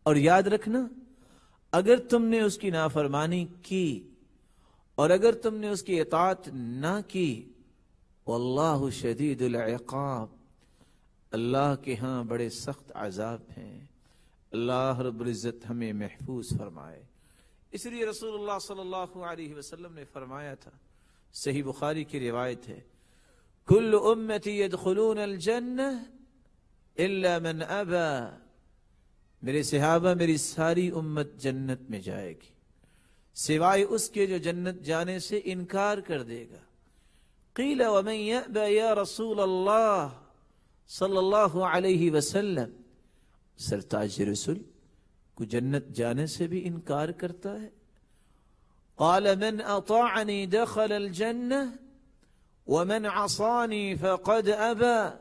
اور یاد رکھنا، اگر تم نے اس کی نافرمانی کی اور اگر تم نے اس کی اطاعت نہ کی، واللہ شدید العقاب، اللہ کے ہاں بڑے سخت عذاب ہیں۔ اللہ رب العزت ہمیں محفوظ فرمائے۔ اس لیے رسول اللہ صلی اللہ علیہ وسلم نے فرمایا تھا، صحیح بخاری کی روایت ہے، کل امتی يدخلون الجنہ الا من ابا، میرے صحابہ میری ساری امت جنت میں جائے گی سوائے اس کے جو جنت جانے سے انکار کر دے گا۔ قیل ومن یأبى یا رسول اللہ صلی اللہ علیہ وسلم، سرتاج رسول کو جنت جانے سے بھی انکار کرتا ہے؟ قال من اطاعنی دخل الجنہ ومن عصانی فقد ابى،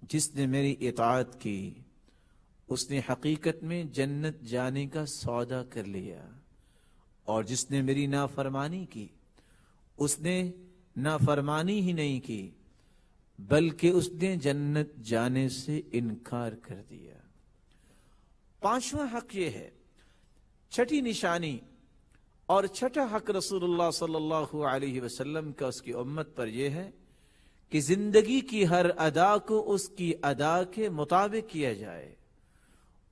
جس نے میری اطاعت کی اس نے حقیقت میں جنت جانے کا سودا کر لیا، اور جس نے میری نافرمانی کی اس نے نافرمانی ہی نہیں کی بلکہ اس نے جنت جانے سے انکار کر دیا۔ پانچواں حق یہ ہے، چھٹی نشانی اور چھٹا حق رسول اللہ صلی اللہ علیہ وسلم کا اس کی امت پر یہ ہے کہ زندگی کی ہر ادا کو اس کی ادا کے مطابق کیا جائے،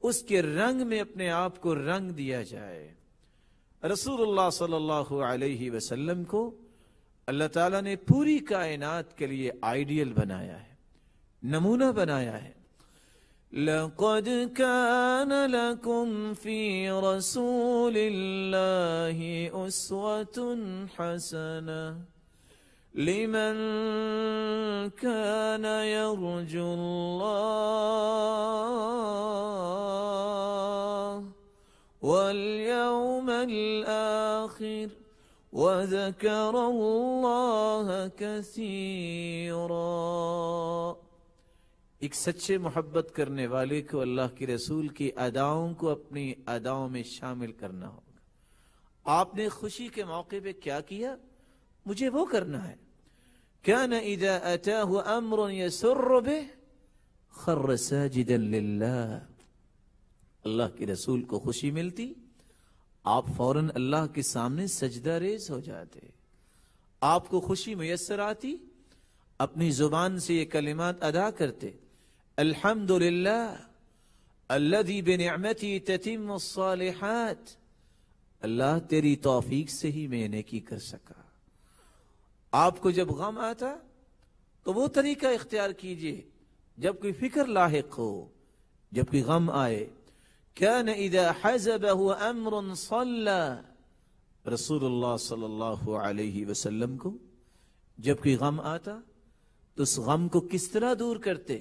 اس کے رنگ میں اپنے آپ کو رنگ دیا جائے۔ رسول اللہ صلی اللہ علیہ وسلم کو اللہ تعالیٰ نے پوری کائنات کے لیے آئیڈیل بنایا ہے، نمونہ بنایا ہے۔ لَقَدْ كَانَ لَكُمْ فِي رَسُولِ اللَّهِ أُسْوَةٌ حَسَنَةٌ لِمَنْ كَانَ يَرْجُو اللَّهَ وَالْيَوْمَ الْآخِرَ وَذَكَرَ اللَّهَ كَثِيرًا۔ ایک سچے محبت کرنے والے کو اللہ کے رسول کی اداؤں کو اپنی اداؤں میں شامل کرنا ہوگا۔ آپ نے خوشی کے موقع پہ کیا کیا؟ مجھے وہ کرنا ہے. كان اذا اتاه امر يسر به خر ساجدا لله. اللہ کے رسول کو خوشی ملتی، آپ فوراً اللہ کے سامنے سجدہ ریز ہو جاتے. آپ کو خوشی میسر آتی، اپنی زبان سے یہ کلمات ادا کرتے: الحمدللہ الذی بنعمتی تتم الصالحات. اللہ تیری توفیق سے ہی میں نیکی کر سکا. آپ کو جب غم آتا تو وہ طریقہ اختیار کیجئے جب کوئی فکر لاحق ہو، جب کوئی غم آئے. كان اذا حزبه امر صلى. رسول اللہ صلی اللہ علیہ وسلم کو جب کوئی غم آتا تو اس غم کو کس طرح دور کرتے؟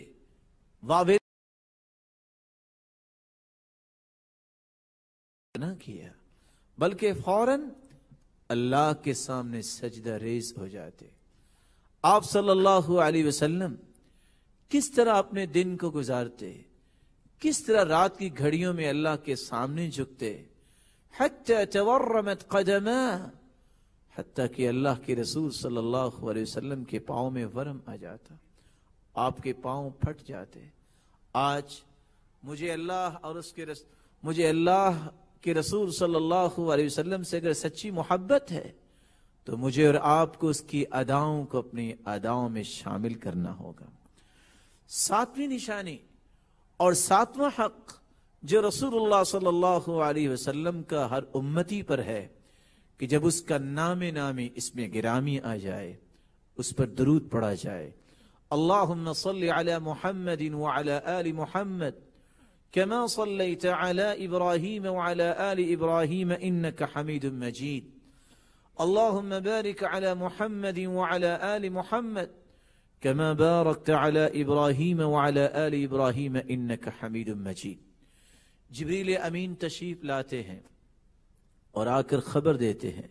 نہ کیا، بلکہ فوراً اللہ کے سامنے سجدہ ریز ہو جاتے. آپ صلی اللہ علیہ وسلم کس طرح اپنے دن کو گزارتے، کس طرح رات کی گھڑیوں میں اللہ کے سامنے جھکتے. حتی تورمت قدما، حتیٰ کہ اللہ کے رسول صلی اللہ علیہ وسلم کے پاؤں میں ورم آ جاتا، آپ کے پاؤں پھٹ جاتے. آج مجھے اللہ کے رسول صلی اللہ علیہ وسلم سے اگر سچی محبت ہے تو مجھے اور آپ کو اس کی اداؤں کو اپنی اداؤں میں شامل کرنا ہوگا. ساتویں نشانی اور ساتواں حق جو رسول اللہ صلی اللہ علیہ وسلم کا ہر امتی پر ہے کہ جب اس کا نام نامی اس میں گرامی آ جائے، اس پر درود پڑھا جائے. اللہم صلی علی محمد وعلی آل محمد كما صليت على إبراهيم وعلى آل إبراهيم إنك حميد مجيد. اللهم بارك على محمد وعلى آل محمد كما باركت على إبراهيم وعلى آل إبراهيم إنك حميد مجيد. جبریل امین تشریف لاتے ہیں اور آ کر خبر دیتے ہیں: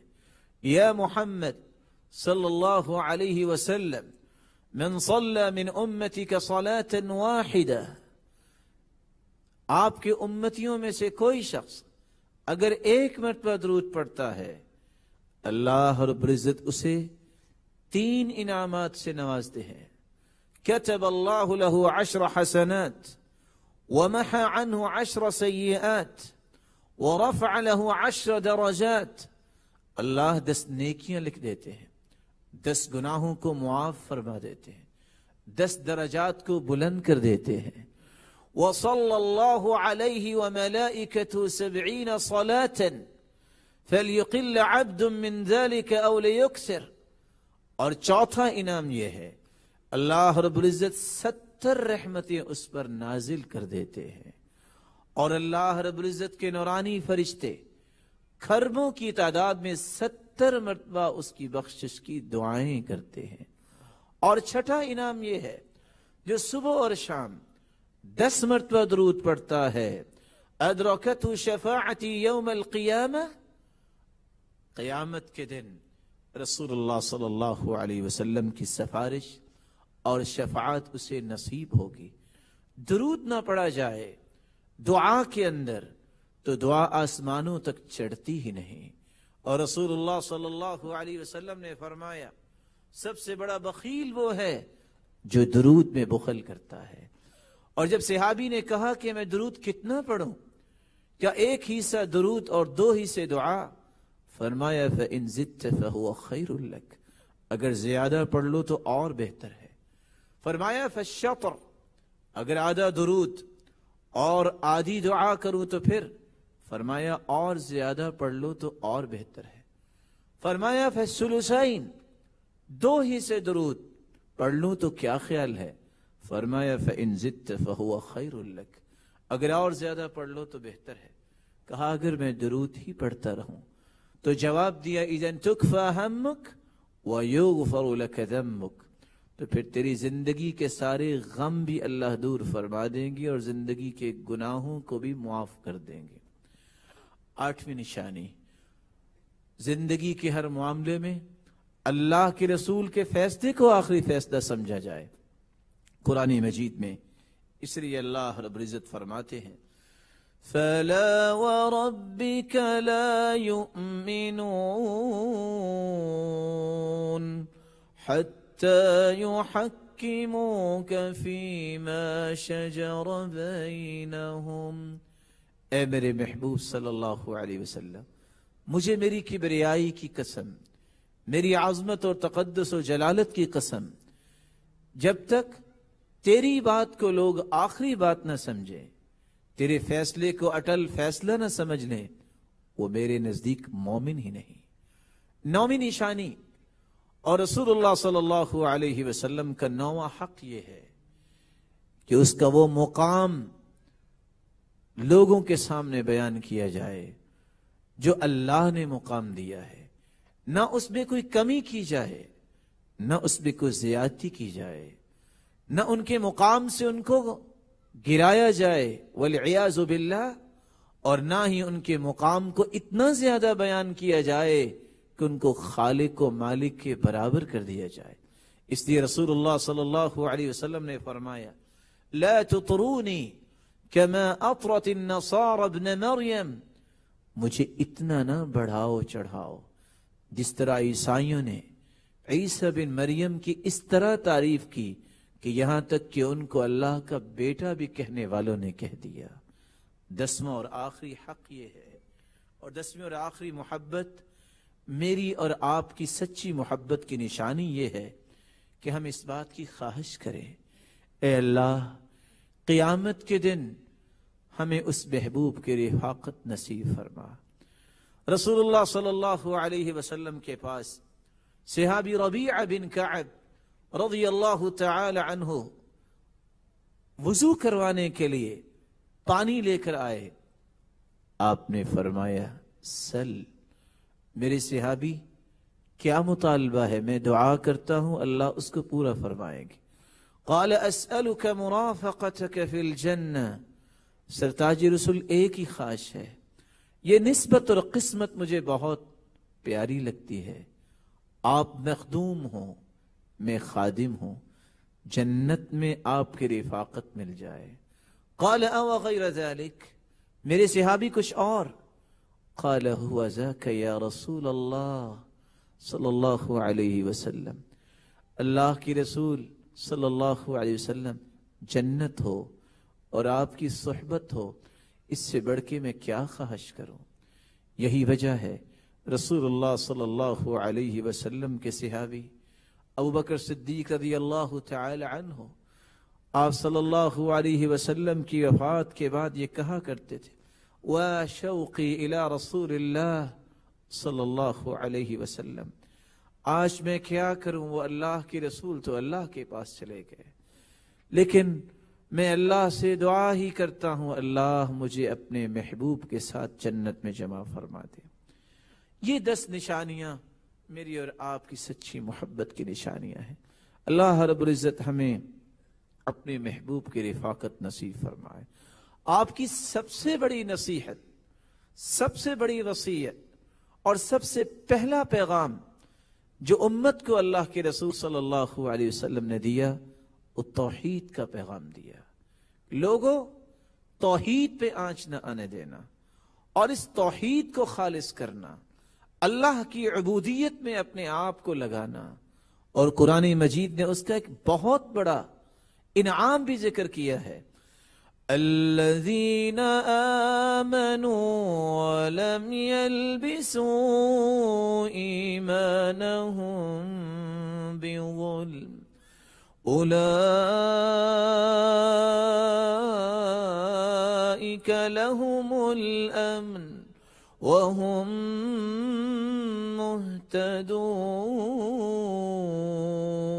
یا محمد صلی اللہ علیہ وسلم، من صلى من امتك صلاة واحدة. آپ کے امتیوں میں سے کوئی شخص اگر ایک مرتبہ درود پڑھتا ہے، اللہ رب العزت اسے 3 انعامات سے نوازتے ہیں. كتب الله له 10 حسنات ومحى عنه 10 سيئات ورفع له 10 درجات. اللہ 10 نیکیاں لکھ دیتے ہیں، 10 گناہوں کو معاف فرما دیتے ہیں، 10 درجات کو بلند کر دیتے ہیں. وصلى الله عليه وملائكته 70 صلاة فليقل عبد من ذلك أو ليكثر. اور چوتھا انعام یہ ہے، اللہ رب العزت 70 رحمتیں اس پر نازل کر دیتے ہیں، اور اللہ رب العزت کے نورانی فرشتے کھربوں کی تعداد میں 70 مرتبہ اس کی بخشش کی دعائیں کرتے ہیں. اور چھٹا انعام یہ ہے، جو صبح اور شام 10 مرتبہ درود پڑھتا ہے، ادرکتہ شفاعتی یوم القیامہ، قیامت کے دن رسول اللہ صلی اللہ علیہ وسلم کی سفارش اور شفاعت اسے نصیب ہوگی. درود نہ پڑھا جائے دعا کے اندر تو دعا آسمانوں تک چڑھتی ہی نہیں. اور رسول اللہ صلی اللہ علیہ وسلم نے فرمایا سب سے بڑا بخیل وہ ہے جو درود میں بخل کرتا ہے. اور جب صحابی نے کہا کہ میں درود کتنا پڑھوں، کیا 1 حصہ درود اور 2 حصے دعا؟ فرمایا فَإِن زِدْتَ فَهُوَ خَيْرٌ لَكَ، اگر زیادہ پڑھ لو تو اور بہتر ہے. فرمایا فَالشَّطْرُ، اگر آدھا درود اور آدھی دعا کروں تو پھر؟ فرمایا اور زیادہ پڑھ لو تو اور بہتر ہے. فرمایا فَالثُّلُثَيْن، 2 حصے درود پڑھ لوں تو کیا خیال ہے؟ فرمایا فَإِن زِدْتَ فَهُوَ خَيْرٌ لَكَ، اگر اور زیادہ پڑھ لو تو بہتر ہے. کہا اگر میں درود ہی پڑھتا رہوں تو جواب دیا اِذَن تُكْفَى هَمُّكَ وَيُغْفَرُ لَكَ ذَنبُكَ، تو پھر تیری زندگی کے سارے غم بھی اللہ دور فرما دیں گے اور زندگی کے گناہوں کو بھی معاف کر دیں گے. 8ویں نشانی، زندگی کے ہر معاملے میں اللہ کے رسول کے فیصلے کو آخری فیصلہ سمجھا جائے. قرآن مجید میں اس لیے اللہ رب العزت فرماتے ہیں فلا وربك لا يؤمنون حتى يحكموك فيما شجر بينهم۔ اے میرے محبوب صلی اللہ علیہ وسلم، مجھے میری کبریائی کی قسم، میری عظمت اور تقدس و جلالت کی قسم، جب تک تیری بات کو لوگ آخری بات نہ سمجھیں، تیرے فیصلے کو اٹل فیصلہ نہ سمجھ لیں، وہ میرے نزدیک مومن ہی نہیں۔ نویں نشانی اور رسول اللہ صلی اللہ علیہ وسلم کا نواں حق یہ ہے کہ اس کا وہ مقام لوگوں کے سامنے بیان کیا جائے جو اللہ نے مقام دیا ہے، نہ اس میں کوئی کمی کی جائے، نہ اس میں کوئی زیادتی کی جائے، نہ ان کے مقام سے ان کو گرایا جائے والعیاذ باللہ، اور نہ ہی ان کے مقام کو اتنا زیادہ بیان کیا جائے کہ ان کو خالق و مالک کے برابر کر دیا جائے۔ اس لیے رسول اللہ صلی اللہ علیہ وسلم نے فرمایا لا تطرونی كما اطرت النصارى ابن مریم، مجھے اتنا نہ بڑھاؤ چڑھاؤ جس طرح عیسائیوں نے عیسیٰ بن مریم کی اس طرح تعریف کی کہ یہاں تک کہ ان کو اللہ کا بیٹا بھی کہنے والوں نے کہہ دیا۔ 10واں اور آخری حق یہ ہے، اور 10ویں اور آخری محبت میری اور آپ کی سچی محبت کی نشانی یہ ہے کہ ہم اس بات کی خواہش کریں، اے اللہ قیامت کے دن ہمیں اس محبوب کی رفاقت نصیب فرما۔ رسول اللہ صلی اللہ علیہ وسلم کے پاس صحابی ربیعہ بن کعب رضی اللہ تعالی عنہ وضو کروانے کے لیے پانی لے کر آئے۔ آپ نے فرمایا سل، میرے صحابی کیا مطالبہ ہے؟ میں دعا کرتا ہوں اللہ اس کو پورا فرمائیں گے۔ قال اسألك مرافقتك في الجنہ، سرتاج رسول ایک ہی خواہش ہے، یہ نسبت اور قسمت مجھے بہت پیاری لگتی ہے، آپ مخدوم ہوں میں خادم ہوں، جنت میں آپ کی رفاقت مل جائے۔ قال او غیر ذلك، میرے صحابی کچھ اور؟ قال هو ذاك یا رسول اللہ صلی اللہ علیہ وسلم، اللہ کی رسول صلی اللہ علیہ وسلم جنت ہو اور آپ کی صحبت ہو، اس سے بڑھ کے میں کیا خواہش کروں؟ یہی وجہ ہے رسول اللہ صلی اللہ علیہ وسلم کے صحابی ابوبکر صدیق رضی اللہ تعالی عنہ آپ صلی اللہ علیہ وسلم کی وفات کے بعد یہ کہا کرتے تھے وَشَوْقِي إِلَىٰ رَسُولِ اللَّهِ صلی اللہ علیہ وسلم، آج میں کیا کروں، وہ اللہ کے رسول تو اللہ کے پاس چلے گئے، لیکن میں اللہ سے دعا ہی کرتا ہوں اللہ مجھے اپنے محبوب کے ساتھ جنت میں جمع فرما دے۔ یہ 10 نشانیاں میری اور آپ کی سچی محبت کی نشانیاں ہیں۔ اللہ رب العزت ہمیں اپنے محبوب کی رفاقت نصیب فرمائے۔ آپ کی سب سے بڑی نصیحت، سب سے بڑی وصیت اور سب سے پہلا پیغام جو امت کو اللہ کے رسول صلی اللہ علیہ وسلم نے دیا، وہ توحید کا پیغام دیا۔ لوگوں، توحید پہ آنچ نہ آنے دینا اور اس توحید کو خالص کرنا، اللہ کی عبودیت میں اپنے آپ کو لگانا، اور قرآن مجید نے اس کا ایک بہت بڑا انعام بھی ذکر کیا ہے۔ الذین آمنوا ولم يلبسوا ایمانهم بظلم اولئک لهم الامن وهم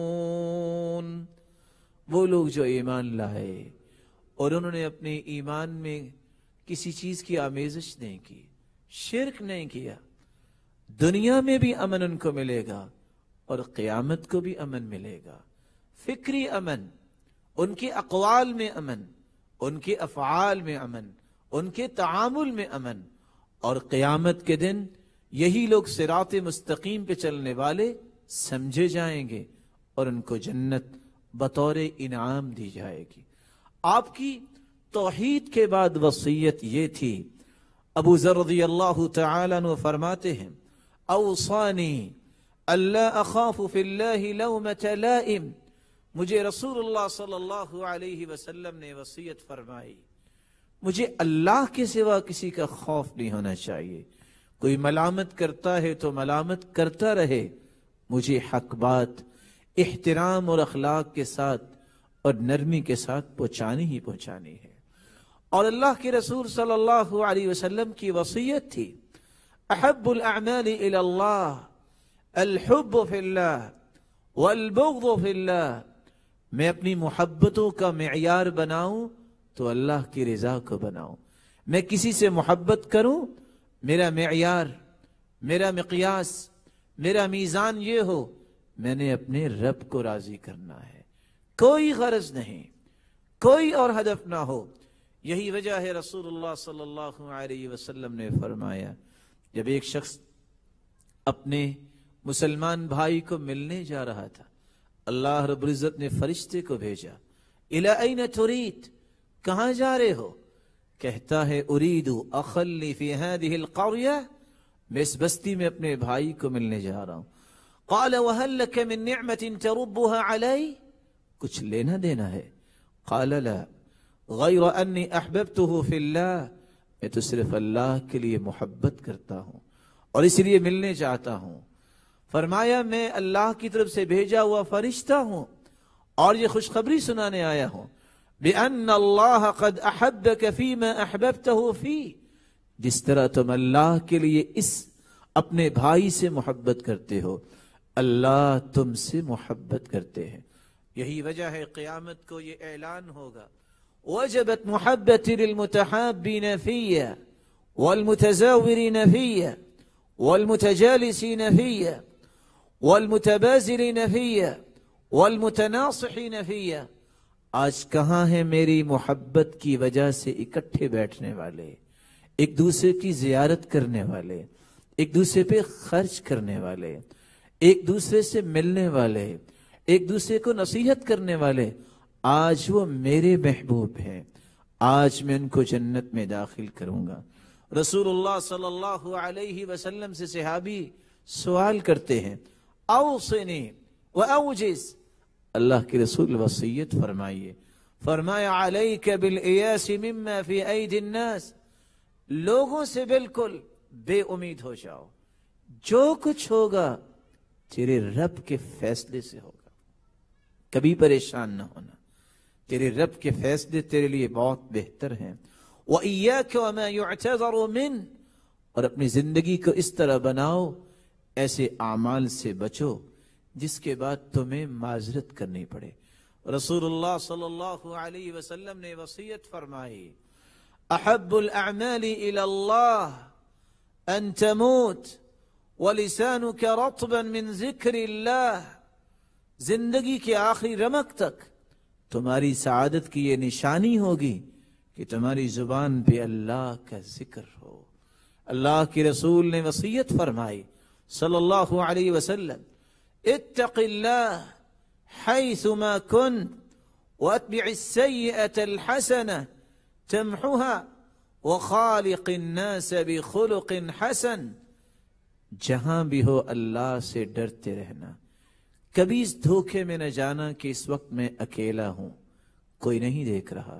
مہتدون۔ وہ لوگ جو ایمان لائے اور انہوں نے اپنے ایمان میں کسی چیز کی آمیزش نہیں کی، شرک نہیں کیا، دنیا میں بھی امن ان کو ملے گا اور قیامت کو بھی امن ملے گا۔ فکری امن، ان کے اقوال میں امن، ان کے افعال میں امن، ان کے تعامل میں امن، اور قیامت کے دن یہی لوگ صراط مستقیم پہ چلنے والے سمجھے جائیں گے اور ان کو جنت بطور انعام دی جائے گی۔ آپ کی توحید کے بعد وصیت یہ تھی. ابو ذر رضی اللہ تعالی عنہ فرماتے ہیں اوصانی اللہ اخاف فی اللہ لومۃ لائم. مجھے رسول اللہ صلی اللہ علیہ وسلم نے وصیت فرمائی مجھے اللہ کے سوا کسی کا خوف نہیں ہونا چاہیے. کوئی ملامت کرتا ہے تو ملامت کرتا رہے، مجھے حق بات احترام اور اخلاق کے ساتھ اور نرمی کے ساتھ پہنچانی ہی پہنچانی ہے. اور اللہ کے رسول صلی اللہ علیہ وسلم کی وصیت تھی احب الاعمال الی اللہ الحب فی اللہ والبغض فی اللہ. میں اپنی محبتوں کا معیار بناؤں تو اللہ کی رضا کو بناؤں. میں کسی سے محبت کروں، میرا معیار، میرا مقیاس، میرا میزان یہ ہو میں نے اپنے رب کو راضی کرنا ہے، کوئی غرض نہیں، کوئی اور ہدف نہ ہو. یہی وجہ ہے رسول اللہ صلی اللہ علیہ وسلم نے فرمایا جب ایک شخص اپنے مسلمان بھائی کو ملنے جا رہا تھا، اللہ رب العزت نے فرشتے کو بھیجا. الی این ترید، کہاں جا رہے ہو؟ کہتا ہے ارید اخلی فی هذه القریہ، میں اس بستی میں اپنے بھائی کو ملنے جا رہا ہوں. قال وهل لك من نعمة تربها علی، کچھ لینا دینا ہے؟ قال لا غیر انی احببته فی اللہ، میں تو صرف اللہ کے لیے محبت کرتا ہوں اور اس لیے ملنے چاہتا ہوں. فرمایا میں اللہ کی طرف سے بھیجا ہوا فرشتہ ہوں اور یہ خوشخبری سنانے آیا ہوں بِأَنَّ اللَّهَ قَدْ أَحَبَّكَ فِي مَا أَحْبَبْتَهُ فِي. جس طرح تم اللہ کے لیے اس اپنے بھائی سے محبت کرتے ہو اللہ تم سے محبت کرتے ہیں. یہی وجہ ہے قیامت کو یہ اعلان ہوگا وجبت محبتی للمتحابین فی والمتزاورین فی والمتجالسین فی والمتبازلین فی والمتناصحین فی. آج کہاں ہیں میری محبت کی وجہ سے اکٹھے بیٹھنے والے، ایک دوسرے کی زیارت کرنے والے، ایک دوسرے پہ خرچ کرنے والے، ایک دوسرے سے ملنے والے، ایک دوسرے کو نصیحت کرنے والے؟ آج وہ میرے محبوب ہیں، آج میں ان کو جنت میں داخل کروں گا. رسول اللہ صلی اللہ علیہ وسلم سے صحابی سوال کرتے ہیں اوصنی واوجز، اللہ کے رسول وصیت فرمائیے. فرمایا علیک بالایاس مما فی ایدی الناس، لوگوں سے بالکل بے امید ہو جاؤ، جو کچھ ہوگا تیرے رب کے فیصلے سے ہوگا، کبھی پریشان نہ ہونا، تیرے رب کے فیصلے تیرے لیے بہت بہتر ہیں. وَإِيَّاكَ وَمَا يُعْتَذَرُ مِنْ، اور اپنی زندگی کو اس طرح بناؤ ایسے اعمال سے بچو جس کے بعد تمہیں معذرت کرنی پڑے. رسول اللہ صلی اللہ علیہ وسلم نے وصیت فرمائی احب الاعمال الى اللہ ان تموت ولسانك رطبا من ذکر اللہ. زندگی کے آخری رمق تک تمہاری سعادت کی یہ نشانی ہوگی کہ تمہاری زبان پہ اللہ کا ذکر ہو. اللہ کے رسول نے وصیت فرمائی صلی اللہ علیہ وسلم اتق اللہ حیث ما کنت واتبع السیئة الحسنة تمحها وخالق الناس بخلق حسن. جہاں بھی ہو اللہ سے ڈرتے رہنا، کبھی اس دھوکے میں نہ جانا کہ اس وقت میں اکیلا ہوں، کوئی نہیں دیکھ رہا.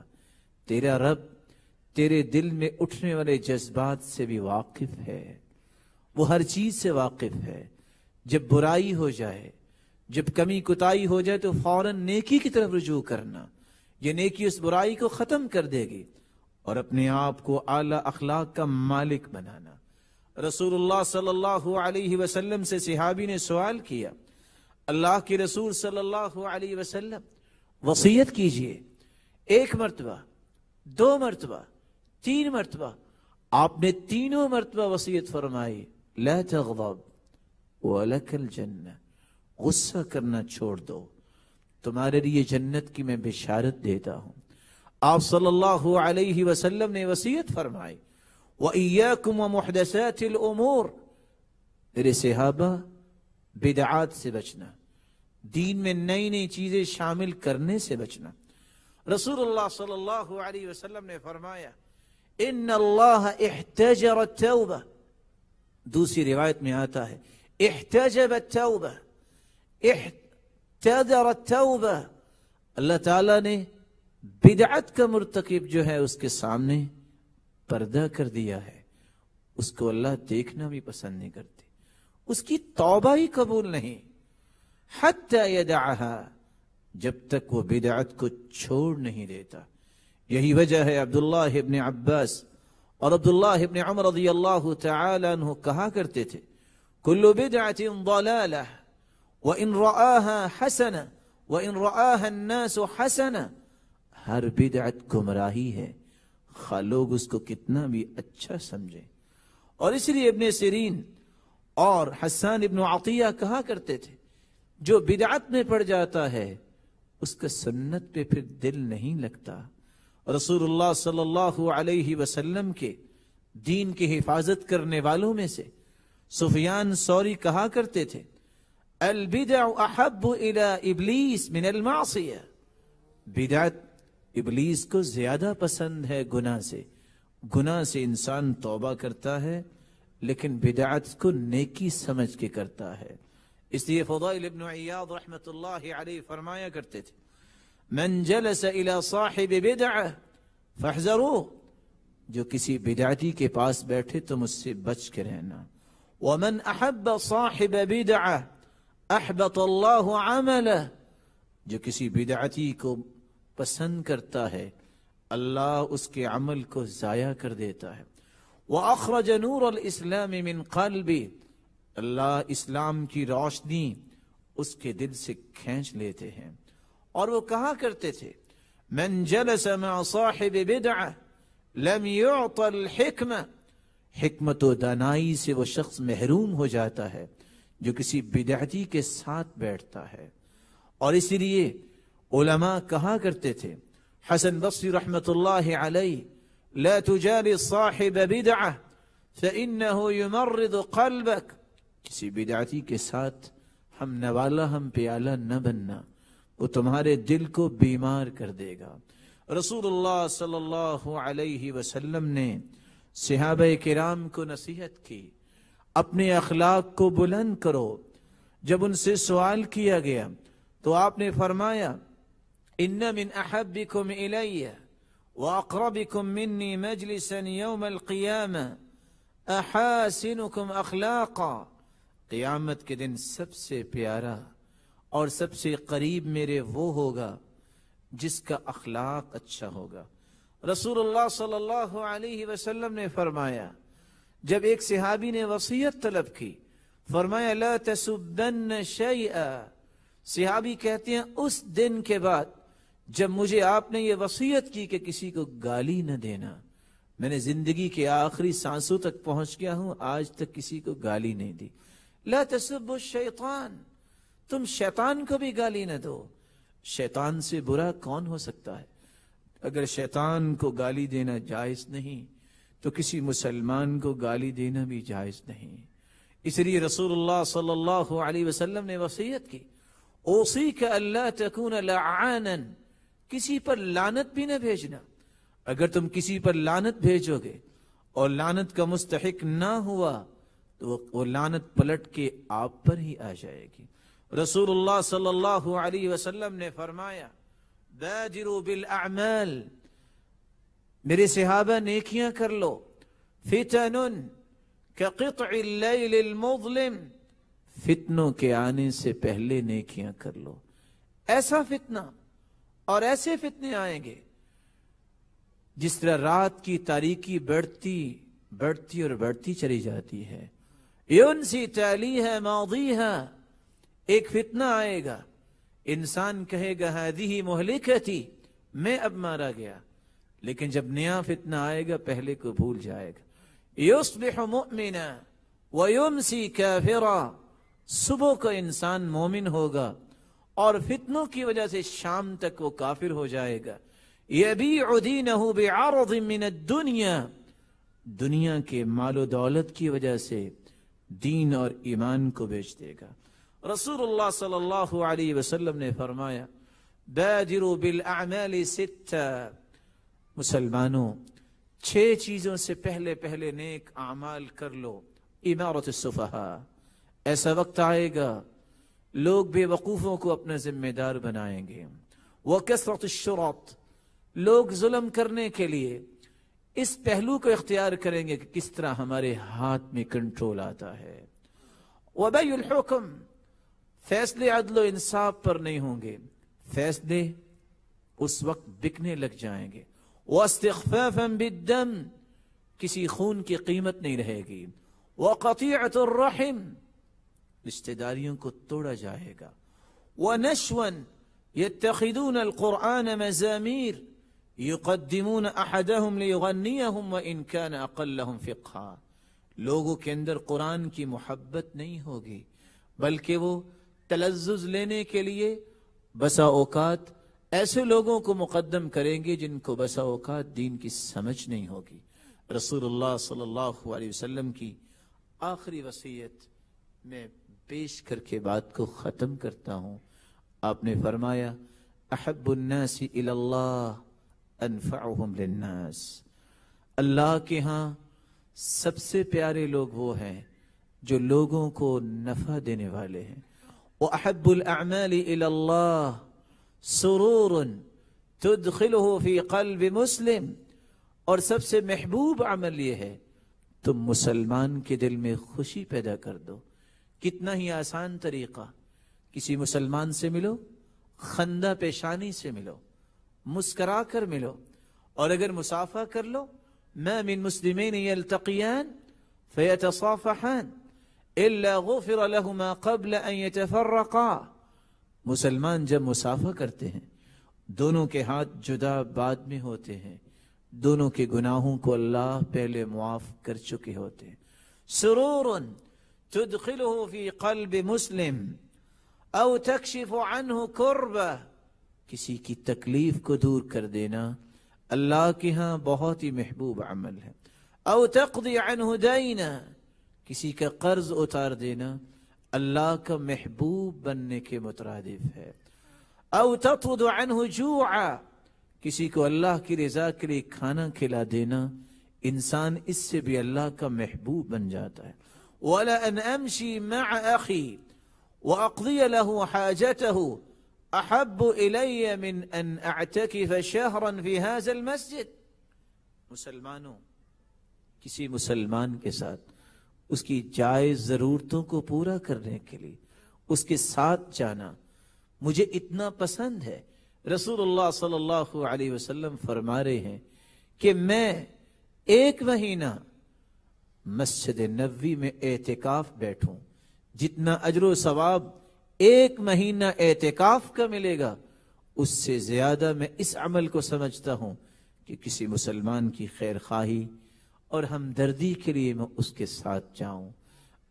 تیرا رب تیرے دل میں اٹھنے والے جذبات سے بھی واقف ہے، وہ ہر چیز سے واقف ہے. جب برائی ہو جائے، جب کمی کوتاہی ہو جائے تو فوراً نیکی کی طرف رجوع کرنا، یہ نیکی اس برائی کو ختم کر دے گی اور اپنے آپ کو اعلیٰ اخلاق کا مالک بنانا. رسول اللہ صلی اللہ علیہ وسلم سے صحابی نے سوال کیا اللہ کے رسول صلی اللہ علیہ وسلم وصیت کیجئے. 1 مرتبہ، 2 مرتبہ، 3 مرتبہ، آپ نے تینوں مرتبہ وصیت فرمائی لا تغضب ولک الجنہ، غصہ کرنا چھوڑ دو، تمہارے لیے جنت کی میں بشارت دیتا ہوں. آپ صلی اللہ علیہ وسلم نے وصیت فرمائی وَإِيَّاكُمْ وَمُحْدَثَاتِ الْأُمُورِ، میرے صحابہ بدعات سے بچنا، دین میں نئی نئی چیزیں شامل کرنے سے بچنا. رسول اللہ صلی اللہ علیہ وسلم نے فرمایا ان اللہ احتجر التوبہ، دوسری روایت میں آتا ہے احتجب التوبہ، احتجر التوبہ، اللہ تعالیٰ نے بدعت کا مرتکب جو ہے اس کے سامنے پردہ کر دیا ہے، اس کو اللہ دیکھنا بھی پسند نہیں کرتے، اس کی توبہ ہی قبول نہیں، حتی یدعها، جب تک وہ بدعت کو چھوڑ نہیں دیتا۔ یہی وجہ ہے عبداللہ ابن عباس اور عبداللہ ابن عمر رضی اللہ تعالی عنہ کہا کرتے تھے کل بدعت ضلالہ وإن رآها حسنہ وإن رآها الناس حسنہ، ہر بدعت گمراہی ہے خواہ لوگ اس کو کتنا بھی اچھا سمجھیں۔ اور اس لیے ابن سیرین اور حسان ابن عطیہ کہا کرتے تھے جو بدعت میں پڑ جاتا ہے اس کا سنت پہ پھر دل نہیں لگتا۔ رسول اللہ صلی اللہ علیہ وسلم کے دین کی حفاظت کرنے والوں میں سے سفیان ثوری کہا کرتے تھے البدع احب الى ابلیس من المعصیہ، بدعت ابلیس کو زیادہ پسند ہے گناہ سے، گناہ سے انسان توبہ کرتا ہے لیکن بدعت کو نیکی سمجھ کے کرتا ہے۔ اس لیے فضائل ابن عیاض رحمت اللہ علیہ فرمایا کرتے تھے من جلس الى صاحب بدعہ فاحذروہ، جو کسی بدعتی کے پاس بیٹھے تم اس سے بچ کے رہنا، ومن احب صاحب بدعہ احبط اللہ عملہ، جو کسی بدعتی کو پسند کرتا ہے اللہ اس کے عمل کو ضائع کر دیتا ہے، وَأَخْرَجَ نُورَ الْإِسْلَامِ مِنْ قَلْبِ، اللہ اسلام کی روشنی اس کے دل سے کھینچ لیتے ہیں۔ اور وہ کہا کرتے تھے من جلس مع صاحب بدعہ لم يعط الحکمہ، حکمت و دانائی سے وہ شخص محروم ہو جاتا ہے جو کسی بدعتی کے ساتھ بیٹھتا ہے۔ اور اس لیے علماء کہا کرتے تھے حسن بصری رحمت اللہ علیہ لا تجالس صاحب بدعہ فإنه يمرض قلبك، کسی بدعتی کے ساتھ ہم نوالا ہم پیالہ نہ بننا، وہ تمہارے دل کو بیمار کر دے گا۔ رسول اللہ صلی اللہ علیہ وسلم نے صحابہ کرام کو نصیحت کی اپنے اخلاق کو بلند کرو۔ جب ان سے سوال کیا گیا تو آپ نے فرمایا ان من احبکم الی واقربکم منی مجلسا یوم القیامہ احاسنکم اخلاقا، قیامت کے دن سب سے پیارا اور سب سے قریب میرے وہ ہوگا جس کا اخلاق اچھا ہوگا۔ رسول اللہ صلی اللہ علیہ وسلم نے فرمایا جب ایک صحابی نے وصیت طلب کی فرمایا لا تسبن شیئا، صحابی کہتے ہیں اس دن کے بعد جب مجھے آپ نے یہ وصیت کی کہ کسی کو گالی نہ دینا، میں نے زندگی کے آخری سانسوں تک پہنچ گیا ہوں، آج تک کسی کو گالی نہیں دی۔ لا تسبوا الشیطان، تم شیطان کو بھی گالی نہ دو، شیطان سے برا کون ہو سکتا ہے؟ اگر شیطان کو گالی دینا جائز نہیں تو کسی مسلمان کو گالی دینا بھی جائز نہیں۔ اس لیے رسول اللہ صلی اللہ علیہ وسلم نے وصیت کی اوصیک الا تکون لعانا، کسی پر لعنت بھی نہ بھیجنا، اگر تم کسی پر لعنت بھیجو گے اور لعنت کا مستحق نہ ہوا تو وہ لعنت پلٹ کے آپ پر ہی آ جائے گی۔ رسول اللہ صلی اللہ علیہ وسلم نے فرمایا بادروا بالاعمال، میرے صحابہ نیکیاں کر لو، فتن کقطع اللیل المظلم، فتنوں کے آنے سے پہلے نیکیاں کر لو۔ ایسا فتنہ اور ایسے فتنے آئیں گے جس طرح رات کی تاریکی بڑھتی اور بڑھتی چلی جاتی ہے، ینسی تالیہا ماضیہا، ایک فتنہ آئے گا انسان کہے گا ہذہ مہلکتی، میں اب مارا گیا، لیکن جب نیا فتنہ آئے گا پہلے کو بھول جائے گا۔ یصبح مؤمنا ویمسی کافرا، صبح کو انسان مومن ہوگا اور فتنوں کی وجہ سے شام تک وہ کافر ہو جائے گا۔ یبیع دینہ بعرض من الدنیا، دنیا کے مال و دولت کی وجہ سے دین اور ایمان کو بیچ دے گا۔ رسول اللہ صلی اللہ علیہ وسلم نے فرمایا بادروا بالاعمال 6، مسلمانوں 6 چیزوں سے پہلے پہلے نیک اعمال کر لو۔ امارت السفہاء، ایسا وقت آئے گا لوگ بے وقوفوں کو اپنا ذمہ دار بنائیں گے۔ وکثرت الشرط، لوگ ظلم کرنے کے لیے اس پہلو کو اختیار کریں گے کہ کس طرح ہمارے ہاتھ میں کنٹرول آتا ہے۔ وبیع الحکم، فیصلے عدل و انصاف پر نہیں ہوں گے، فیصلے اس وقت بکنے لگ جائیں گے۔ واستخفافا بالدم، کسی خون کی قیمت نہیں رہے گی۔ وقطیعۃ الرحم، رشتہ داریوں کو توڑا جائے گا۔ ونشوا يتخذون القرآن مزامیر يقدمون احدهم ليغنيهم وان كان اقلهم فقها، لوگوں کے اندر قرآن کی محبت نہیں ہوگی بلکہ وہ تلذذ لینے کے لیے بسا اوقات ایسے لوگوں کو مقدم کریں گے جن کو بسا اوقات دین کی سمجھ نہیں ہوگی۔ رسول اللہ صلی اللہ علیہ وسلم کی آخری وصیت میں پیش کر کے بات کو ختم کرتا ہوں۔ آپ نے فرمایا احب الناس الی اللہ انفعهم للناس، اللہ کے ہاں سب سے پیارے لوگ وہ ہیں جو لوگوں کو نفع دینے والے ہیں۔ وَأَحَبُّ الْأَعْمَالِ إِلَى اللَّهِ سُرُورٌ تُدْخِلُهُ فِي قَلْبِ مسلم، اور سب سے محبوب عمل یہ ہے تم مسلمان کے دل میں خوشی پیدا کر دو۔ کتنا ہی آسان طریقہ، کسی مسلمان سے ملو، خندہ پیشانی سے ملو، مسکرا کر ملو، اور اگر مصافحہ کر لو، ما من مسلمین یلتقیان فیتصافحان الا غفر لهما قبل ان يتفرقا، مسلمان جب مصافحہ کرتے ہیں دونوں کے ہاتھ جدا بعد میں ہوتے ہیں، دونوں کے گناہوں کو اللہ پہلے معاف کر چکے ہوتے ہیں۔ سرور تدخله في قلب مسلم او تکشف عنہ کربہ، کسی کی تکلیف کو دور کر دینا اللہ کے ہاں بہت ہی محبوب عمل ہے۔ او تقضی عنہ دینا، کسی کا قرض اتار دینا اللہ کا محبوب بننے کے مترادف ہے۔ او تطرد عنہ جوعا، کسی کو اللہ کی رضا کے لیے کھانا کھلا دینا انسان اس سے بھی اللہ کا محبوب بن جاتا ہے۔ وَلَأَنْ أَمْشِي مَعَ أَخِي وَأَقْضِيَ لَهُ حَاجَتَهُ أَحَبُّ إِلَيَّ مِنْ أَنْ أَعْتَكِفَ شَهْرًا فِي هَذَا الْمَسْجِدِ، مسلمانوں کسی مسلمان کے ساتھ اس کی جائز ضرورتوں کو پورا کرنے کے لیے اس کے ساتھ جانا مجھے اتنا پسند ہے۔ رسول اللہ صلی اللہ علیہ وسلم فرما رہے ہیں کہ میں 1 مہینہ مسجد نبوی میں اعتکاف بیٹھوں، جتنا اجر و ثواب 1 مہینہ اعتکاف کا ملے گا اس سے زیادہ میں اس عمل کو سمجھتا ہوں کہ کسی مسلمان کی خیر خواہی اور ہمدردی کے لیے میں اس کے ساتھ جاؤں۔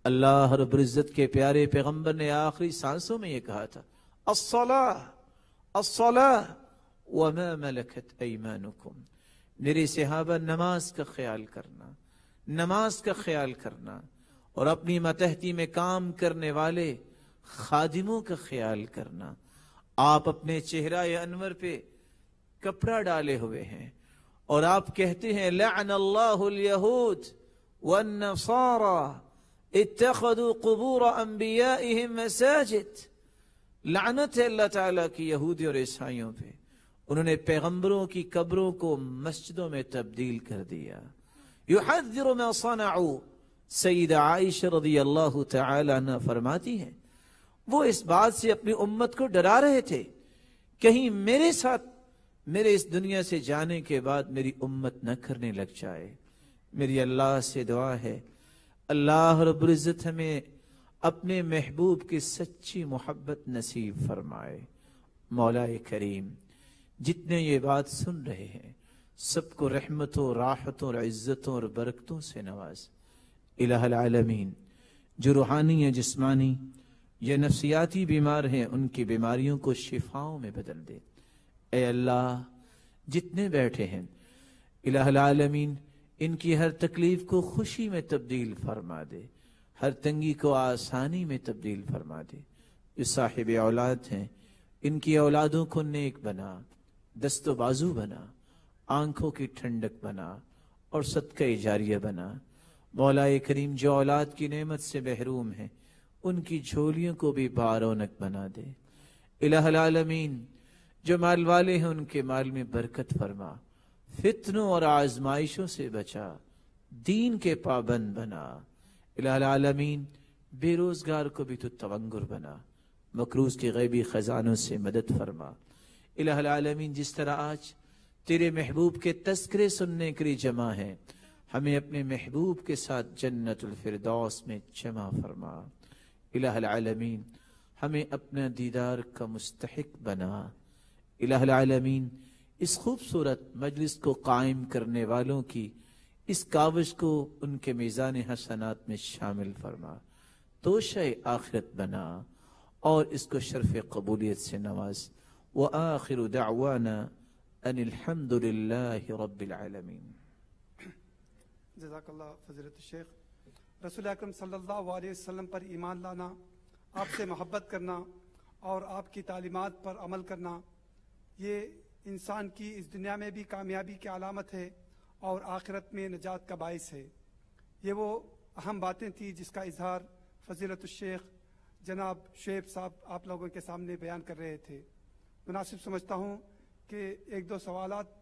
اللہ رب العزت کے پیارے پیغمبر نے آخری سانسوں میں یہ کہا تھا الصلاۃ الصلاۃ وما ملکت ایمانکم، میرے صحابہ نماز کا خیال کرنا، نماز کا خیال کرنا، اور اپنی ماتحتی میں کام کرنے والے خادموں کا خیال کرنا۔ آپ اپنے چہرہ انور پہ کپڑا ڈالے ہوئے ہیں اور آپ کہتے ہیں لعن اللہ الیہود والنصارى اتخذوا قبور انبیائهم مساجد، لعنت ہے اللہ تعالیٰ کی یہودی اور عیسائیوں پہ، انہوں نے پیغمبروں کی قبروں کو مسجدوں میں تبدیل کر دیا۔ یحذر ما صنعوا، سیدہ عائشہ رضی اللہ تعالی عنہ فرماتی ہیں وہ اس بات سے اپنی امت کو ڈرا رہے تھے کہیں میرے ساتھ میرے اس دنیا سے جانے کے بعد میری امت نہ کرنے لگ جائے۔ میری اللہ سے دعا ہے اللہ رب العزت ہمیں اپنے محبوب کی سچی محبت نصیب فرمائے۔ مولا کریم جتنے یہ بات سن رہے ہیں سب کو رحمتوں، راحتوں اور عزتوں اور برکتوں سے نواز۔ الہ العالمین جو روحانی یا جسمانی یا نفسیاتی بیمار ہیں ان کی بیماریوں کو شفاؤں میں بدل دے۔ اے اللہ جتنے بیٹھے ہیں الہ العالمین ان کی ہر تکلیف کو خوشی میں تبدیل فرما دے، ہر تنگی کو آسانی میں تبدیل فرما دے۔ جو صاحب اولاد ہیں ان کی اولادوں کو نیک بنا، دست و بازو بنا، آنکھوں کی ٹھنڈک بنا اور صدقہ جاریہ بنا۔ مولا کریم جو اولاد کی نعمت سے محروم ہیں ان کی جھولیوں کو بھی بارونق بنا دے۔ الہ العالمین جو مال والے ہیں ان کے مال میں برکت فرما، فتنوں اور آزمائشوں سے بچا، دین کے پابند بنا۔ الہ العالمین بے روزگار کو بھی تو تونگر بنا، مقروض کے غیبی خزانوں سے مدد فرما۔ الہ العالمین جس طرح آج تیرے محبوب کے تذکرے سننے کے لیے جمع ہیں، ہمیں اپنے محبوب کے ساتھ جنت الفردوس میں جمع فرما۔ الہ العالمین ہمیں اپنا دیدار کا مستحق بنا۔ الہ العالمین اس خوبصورت مجلس کو قائم کرنے والوں کی اس کاوش کو ان کے میزان حسنات میں شامل فرما، توشہ آخرت بنا اور اس کو شرف قبولیت سے نواز۔ وآخر دعوانا ان الحمد للہ رب العالمین۔ جزاک اللہ فضیلت الشیخ۔ رسول اکرم صلی اللہ علیہ وسلم پر ایمان لانا، آپ سے محبت کرنا اور آپ کی تعلیمات پر عمل کرنا، یہ انسان کی اس دنیا میں بھی کامیابی کی علامت ہے اور آخرت میں نجات کا باعث ہے۔ یہ وہ اہم باتیں تھیں جس کا اظہار فضیلت الشیخ جناب شعیب صاحب آپ لوگوں کے سامنے بیان کر رہے تھے۔ مناسب سمجھتا ہوں کہ ایک دو سوالات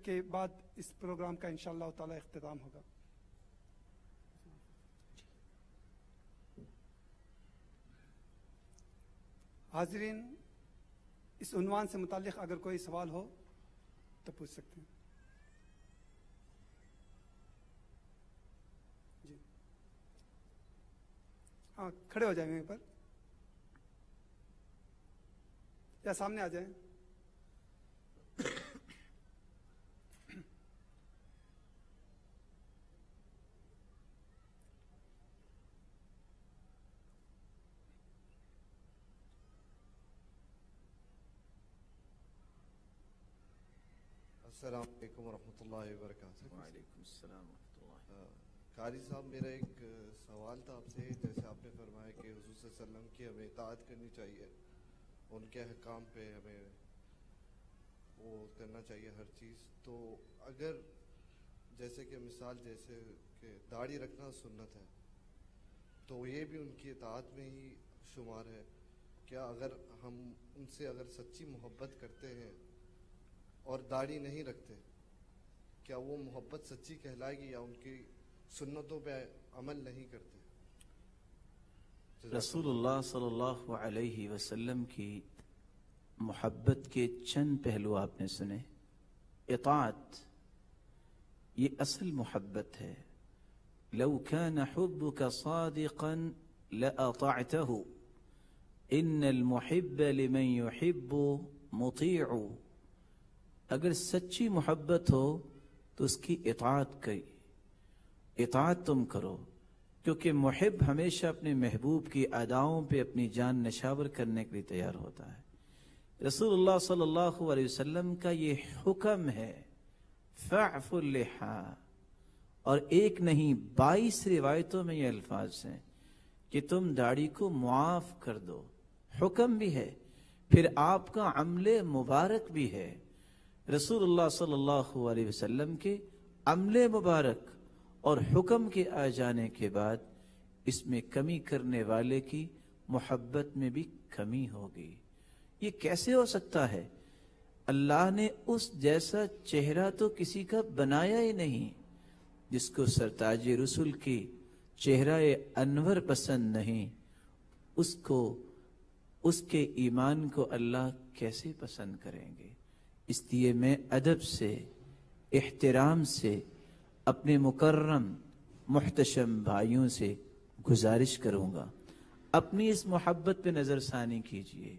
کے بعد اس پروگرام کا انشاءاللہ تعالی اختتام ہوگا۔ حاضرین، اس عنوان سے متعلق اگر کوئی سوال ہو تو پوچھ سکتے ہیں۔ جی ہاں، کھڑے ہو جائیں وہیں پر یا سامنے آ جائیں۔ السلام علیکم ورحمۃ اللہ وبرکاتہ۔ وعلیکم السلام ورحمۃ اللہ۔ قاری صاحب، میرا ایک سوال تھا آپ سے۔ جیسے آپ نے فرمایا کہ حضور صلی اللہ علیہ وسلم کی ہمیں اطاعت کرنی چاہیے، ان کے احکام پہ ہمیں وہ کرنا چاہیے ہر چیز، تو اگر جیسے کہ مثال جیسے کہ داڑھی رکھنا سنت ہے تو یہ بھی ان کی اطاعت میں ہی شمار ہے کیا؟ اگر ہم ان سے اگر سچی محبت کرتے ہیں اور داڑھی نہیں رکھتے، کیا وہ محبت سچی کہلائے گی یا ان کی سنتوں پہ عمل نہیں کرتے؟ رسول اللہ صلی اللہ علیہ وسلم کی محبت کے چند پہلو آپ نے سنے۔ اطاعت یہ اصل محبت ہے۔ لو كان حبك صادقا لأطعته ان المحب لمن يحب مطيع۔ اگر سچی محبت ہو تو اس کی اطاعت تم کرو، کیونکہ محب ہمیشہ اپنے محبوب کی اداؤں پہ اپنی جان نشاور کرنے کے لیے تیار ہوتا ہے۔ رسول اللہ صلی اللہ علیہ وسلم کا یہ حکم ہے، فاعف اللحا، اور ایک نہیں 22 روایتوں میں یہ الفاظ ہیں کہ تم داڑھی کو معاف کر دو، حکم بھی ہے، پھر آپ کا عمل مبارک بھی ہے۔ رسول اللہ صلی اللہ علیہ وسلم کے عمل مبارک اور حکم کے آ جانے کے بعد اس میں کمی کرنے والے کی محبت میں بھی کمی ہوگی۔ یہ کیسے ہو سکتا ہے؟ اللہ نے اس جیسا چہرہ تو کسی کا بنایا ہی نہیں۔ جس کو سرتاج رسول کی چہرہ انور پسند نہیں، اس کے ایمان کو اللہ کیسے پسند کریں گے؟ اس لیے میں ادب سے، احترام سے اپنے مکرم محتشم بھائیوں سے گزارش کروں گا، اپنی اس محبت پہ نظر ثانی کیجئے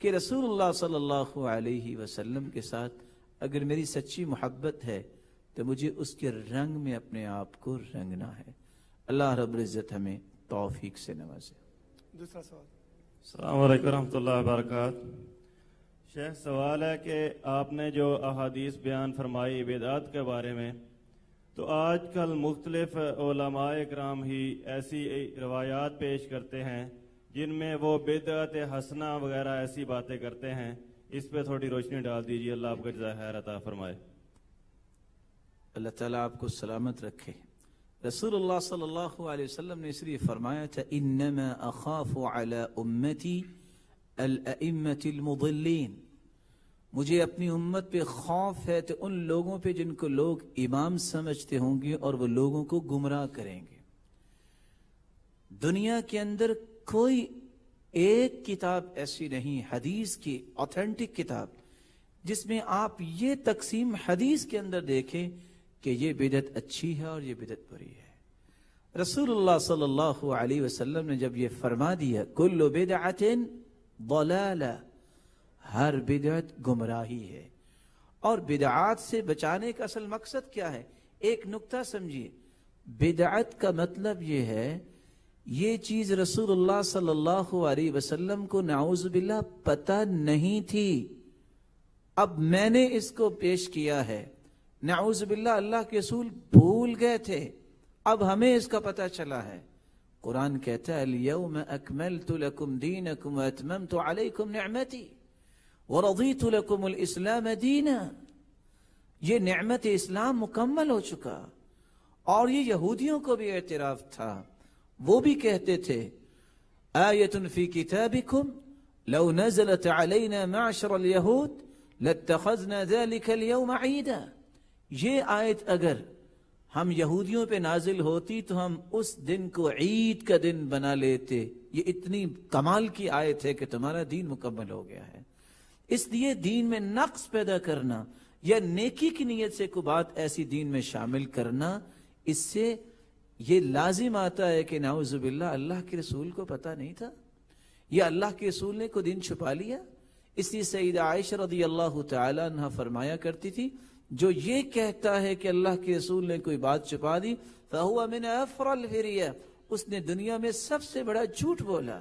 کہ رسول اللہ صلی اللہ علیہ وسلم کے ساتھ اگر میری سچی محبت ہے تو مجھے اس کے رنگ میں اپنے آپ کو رنگنا ہے۔ اللہ رب العزت ہمیں توفیق سے نوازے۔ دوسرا سوال۔ السلام علیکم ورحمۃ اللہ وبرکاتہ۔ شیخ، سوال ہے کہ آپ نے جو احادیث بیان فرمائی بدعت کے بارے میں، تو آج کل مختلف علماء کرام ہی ایسی روایات پیش کرتے ہیں جن میں وہ بدعت حسنہ وغیرہ ایسی باتیں کرتے ہیں، اس پہ تھوڑی روشنی ڈال دیجیے، اللہ آپ کا جزائے خیر عطا فرمائے۔ اللہ تعالیٰ آپ کو سلامت رکھے۔ رسول اللہ صلی اللہ علیہ وسلم نے اس لیے فرمایا تھا انما اخاف علی امتی الائمة المضلین، مجھے اپنی امت پہ خوف ہے تو ان لوگوں پہ جن کو لوگ امام سمجھتے ہوں گے اور وہ لوگوں کو گمراہ کریں گے۔ دنیا کے اندر کوئی ایک کتاب ایسی نہیں، حدیث کی اوتھینٹک کتاب، جس میں آپ یہ تقسیم حدیث کے اندر دیکھیں کہ یہ بدعت اچھی ہے اور یہ بدعت بری ہے۔ رسول اللہ صلی اللہ علیہ وسلم نے جب یہ فرما دیا کل بدعت ضلالہ، ہر بدعت گمراہی ہے، اور بدعات سے بچانے کا اصل مقصد کیا ہے؟ ایک نکتہ سمجھیے، بدعت کا مطلب یہ ہے یہ چیز رسول اللہ صلی اللہ علیہ وسلم کو نعوذ باللہ پتہ نہیں تھی، اب میں نے اس کو پیش کیا ہے، نعوذ باللہ اللہ کے رسول بھول گئے تھے، اب ہمیں اس کا پتہ چلا ہے۔ قرآن کہتا ہے الیوم اکملت لکم دینکم واتممت علیکم نعمتی ورضیت لکم الاسلام دینا، یہ نعمت اسلام مکمل ہو چکا۔ اور یہ یہودیوں کو بھی اعتراف تھا، وہ بھی کہتے تھے آیت فی کتابکم لو نزلت علینا معشر الیہود لاتخذنا ذلک اليوم عیدا، یہ آیت اگر ہم یہودیوں پہ نازل ہوتی تو ہم اس دن کو عید کا دن بنا لیتے، یہ اتنی کمال کی آیت ہے کہ تمہارا دین مکمل ہو گیا ہے۔ اس لیے دین میں نقص پیدا کرنا یا نیکی کی نیت سے کوئی بات ایسی دین میں شامل کرنا، اس سے یہ لازم آتا ہے کہ نعوذ باللہ اللہ کے رسول کو پتہ نہیں تھا یا اللہ کے رسول نے کوئی دن چھپا لیا۔ اس لیے سیدہ عائشہ رضی اللہ تعالی عنہ فرمایا کرتی تھی جو یہ کہتا ہے کہ اللہ کے رسول نے کوئی بات چھپا دی فَهُوَ مِنْ أَفْرَ الْفِرِيَةِ، اس نے دنیا میں سب سے بڑا جھوٹ بولا۔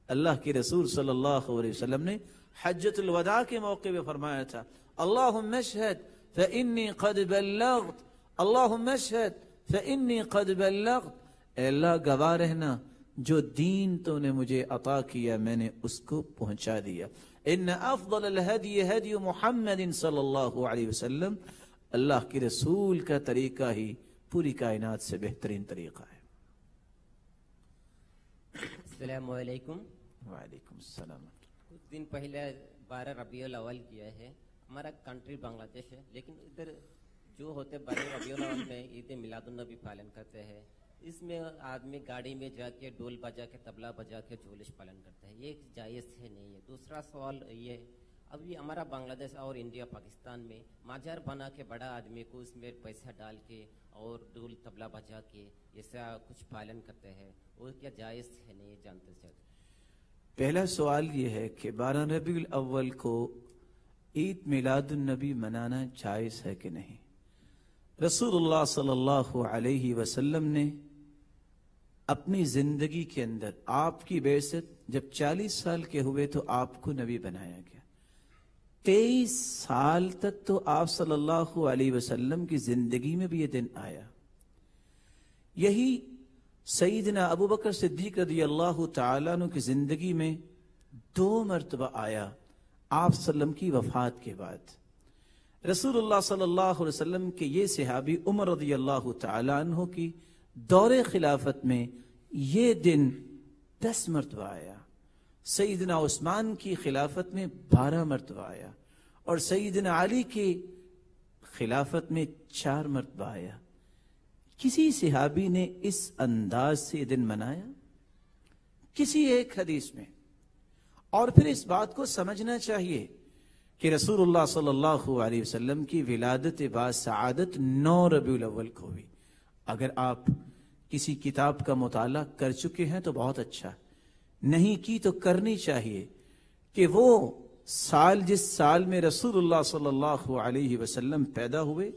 اللہ کے رسول صلی اللہ علیہ وسلم نے حجۃ الوداع کے موقع پہ فرمایا تھا اللہم اشہد فإنی قد بلغت، اللہم اشہد فإنی قد بلغت، اے اللہ گواہ رہنا جو دین تو نے مجھے عطا کیا میں نے اس کو پہنچا دیا۔ ان افضل الہدی ہدی محمد صلی اللہ علیہ وسلم، اللہ کے رسول کا طریقہ ہی پوری کائنات سے بہترین طریقہ ہے۔ السلام علیکم۔ وعلیکم السلام۔ کچھ دن پہلے 12 ربیع الاول کیا ہے، ہمارا کنٹری بنگلہ دیش ہے، لیکن ادھر جو ہوتے 12 ربیع الاول میں عید میلاد النبی پالن کرتے ہیں، اس میں آدمی گاڑی میں جا کے ڈول بجا کے طبلہ بجا کے جولش پالن کرتا ہے، یہ جائز ہے نہیں ہے۔ دوسرا سوال یہ ابھی ہمارا بنگلہ دیش اور انڈیا پاکستان میں ماجر بنا کے بڑا آدمی کو اس میں پیسہ ڈال کے اور ڈول طبلہ بجا کے ایسا کچھ پالن کرتے ہیں، وہ کیا جائز ہے نہیں جانتے چاہتے؟ پہلا سوال یہ ہے کہ 12 ربیع الاول کو عید میلاد النبی منانا جائز ہے کہ نہیں؟ رسول اللہ صلی اللہ علیہ وسلم نے اپنی زندگی کے اندر آپ کی بعثت جب 40 سال کے ہوئے تو آپ کو نبی بنایا گیا، 23 سال تک تو آپ صلی اللہ علیہ وسلم کی زندگی میں بھی یہ دن آیا۔ یہی سیدنا ابو بکر صدیق رضی اللہ تعالیٰ عنہ کی زندگی میں 2 مرتبہ آیا آپ صلی اللہ علیہ وسلم کی وفات کے بعد۔ رسول اللہ صلی اللہ علیہ وسلم کے یہ صحابی عمر رضی اللہ تعالیٰ عنہ کی دور خلافت میں یہ دن 10 مرتبہ آیا، سیدنا عثمان کی خلافت میں 12 مرتبہ آیا، اور سیدنا علی کی خلافت میں 4 مرتبہ آیا۔ کسی صحابی نے اس انداز سے یہ دن منایا؟ کسی ایک حدیث میں؟ اور پھر اس بات کو سمجھنا چاہیے کہ رسول اللہ صلی اللہ علیہ وسلم کی ولادت با سعادت 9 ربیع الاول کو ہوئی۔ اگر آپ کسی کتاب کا مطالعہ کر چکے ہیں تو بہت اچھا، نہیں کی تو کرنی چاہیے کہ وہ سال جس سال میں رسول اللہ صلی اللہ علیہ وسلم پیدا ہوئے،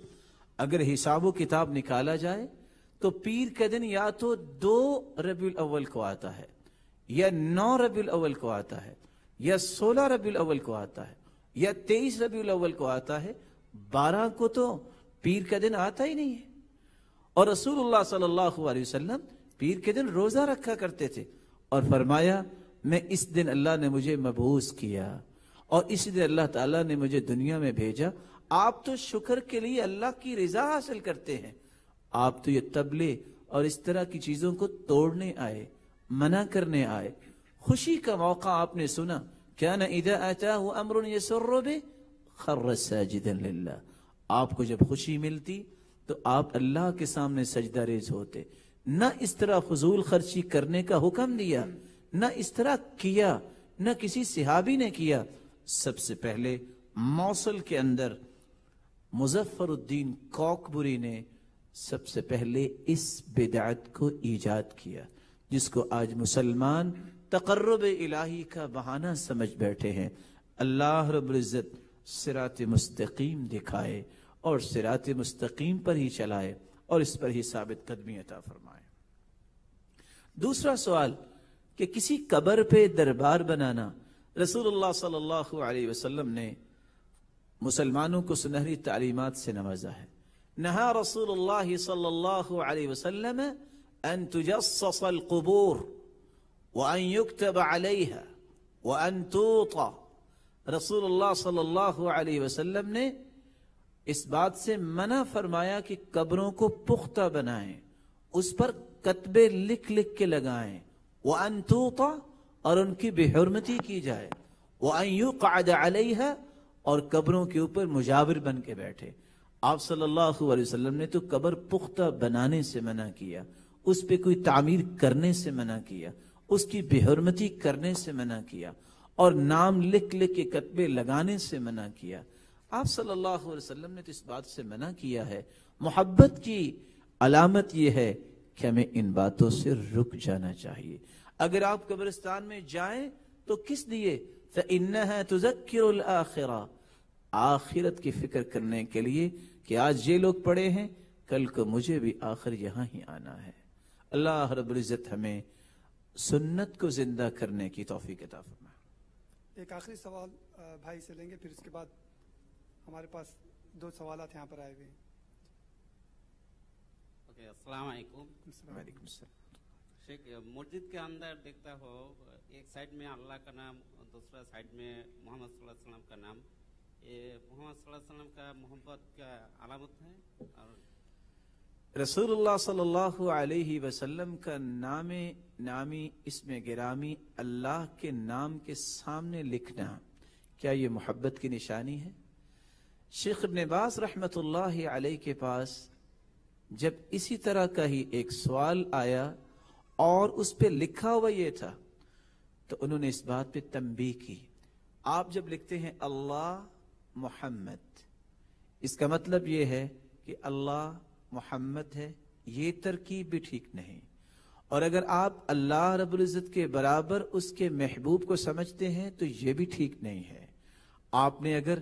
اگر حساب و کتاب نکالا جائے تو پیر کا دن یا تو 2 ربیع الاول کو آتا ہے، یا 9 ربیع الاول کو آتا ہے، یا 16 ربیع الاول کو آتا ہے، یا 23 ربیع الاول کو آتا ہے، 12 کو تو پیر کا دن آتا ہی نہیں ہے۔ اور رسول اللہ صلی اللہ علیہ وسلم پیر کے دن روزہ رکھا کرتے تھے، اور فرمایا میں اس دن اللہ نے مجھے مبعوث کیا اور اسی دن اللہ تعالیٰ نے مجھے دنیا میں بھیجا. آپ تو شکر کے لیے اللہ کی رضا حاصل کرتے ہیں. آپ تو یہ طبلے اور اس طرح کی چیزوں کو توڑنے آئے, منع کرنے آئے. خوشی کا موقع آپ نے سنا, كان اذا اتاه امر يسر به خر ساجدا لله. آپ کو جب خوشی ملتی تو آپ اللہ کے سامنے سجدہ ریز ہوتے. نہ اس طرح فضول خرچی کرنے کا حکم دیا, نہ اس طرح کیا, نہ کسی صحابی نے کیا. سب سے پہلے موصل کے اندر مظفر الدین کوکبری نے سب سے پہلے اس بدعت کو ایجاد کیا, جس کو آج مسلمان تقرب الہی کا بہانہ سمجھ بیٹھے ہیں. اللہ رب العزت صراط مستقیم دکھائے اور صراط مستقیم پر ہی چلائے اور اس پر ہی ثابت قدمی عطا فرمائے. دوسرا سوال کہ کسی قبر پہ دربار بنانا, رسول اللہ صلی اللہ علیہ وسلم نے مسلمانوں کو سنہری تعلیمات سے نوازا ہے. نہا رسول اللہ صلی اللہ علیہ وسلم ان تجصص القبور وان يكتب عليها وان توطى. رسول اللہ صلی اللہ علیہ وسلم نے اس بات سے منع فرمایا کہ قبروں کو پختہ بنائیں, اس پر کتبے لکھ لکھ کے لگائیں. وان توطى, اور ان کی بے حرمتی کی جائے. وان يقعد عليها, اور قبروں کے اوپر مجاور بن کے بیٹھے. آپ صلی اللہ علیہ وسلم نے تو قبر پختہ بنانے سے منع کیا, اس پہ کوئی تعمیر کرنے سے منع کیا, اس کی بے حرمتی کرنے سے منع کیا, اور نام لکھ لکھ کے کتبے لگانے سے منع کیا. آپ صلی اللہ علیہ وسلم نے تو اس بات سے منع کیا ہے. محبت کی علامت یہ ہے کہ ہمیں ان باتوں سے رک جانا چاہیے. اگر آپ قبرستان میں جائیں تو کس لیے؟ فَإِنَّهَا تُذَكِّرُ الْآخِرَةَ, آخرت کی فکر کرنے کے لیے کہ آج یہ لوگ پڑے ہیں, کل کو مجھے بھی آخر یہاں ہی آنا ہے. اللہ رب العزت ہمیں سنت کو زندہ کرنے کی توفیق عطا فرمائے. ایک آخری سوال بھائی سے لیں گے, پھر اس کے بعد ہمارے پاس 2 سوالات یہاں پر آئے ہوئے ہیں. السلام علیکم. وعلیکم السلام. شیخ, مسجد کے اندر دیکھتا ہو ایک سائڈ میں اللہ کا نام, دوسرا سائڈ میں محمد صلی اللہ علیہ وسلم کا نام. یہ محمد صلی اللہ علیہ وسلم کا محبت کا علامت ہے. اور رسول اللہ صلی اللہ علیہ وسلم کا نامی اسم گرامی اللہ کے نام کے سامنے لکھنا, کیا یہ محبت کی نشانی ہے؟ شیخ ابن باز رحمت اللہ علیہ کے پاس جب اسی طرح کا ہی ایک سوال آیا اور اس پہ لکھا ہوا یہ تھا, تو انہوں نے اس بات پہ تنبیہ کی. آپ جب لکھتے ہیں اللہ محمد, اس کا مطلب یہ ہے کہ اللہ محمد ہے, یہ ترکیب بھی ٹھیک نہیں. اور اگر آپ اللہ رب العزت کے برابر اس کے محبوب کو سمجھتے ہیں تو یہ بھی ٹھیک نہیں ہے. آپ نے اگر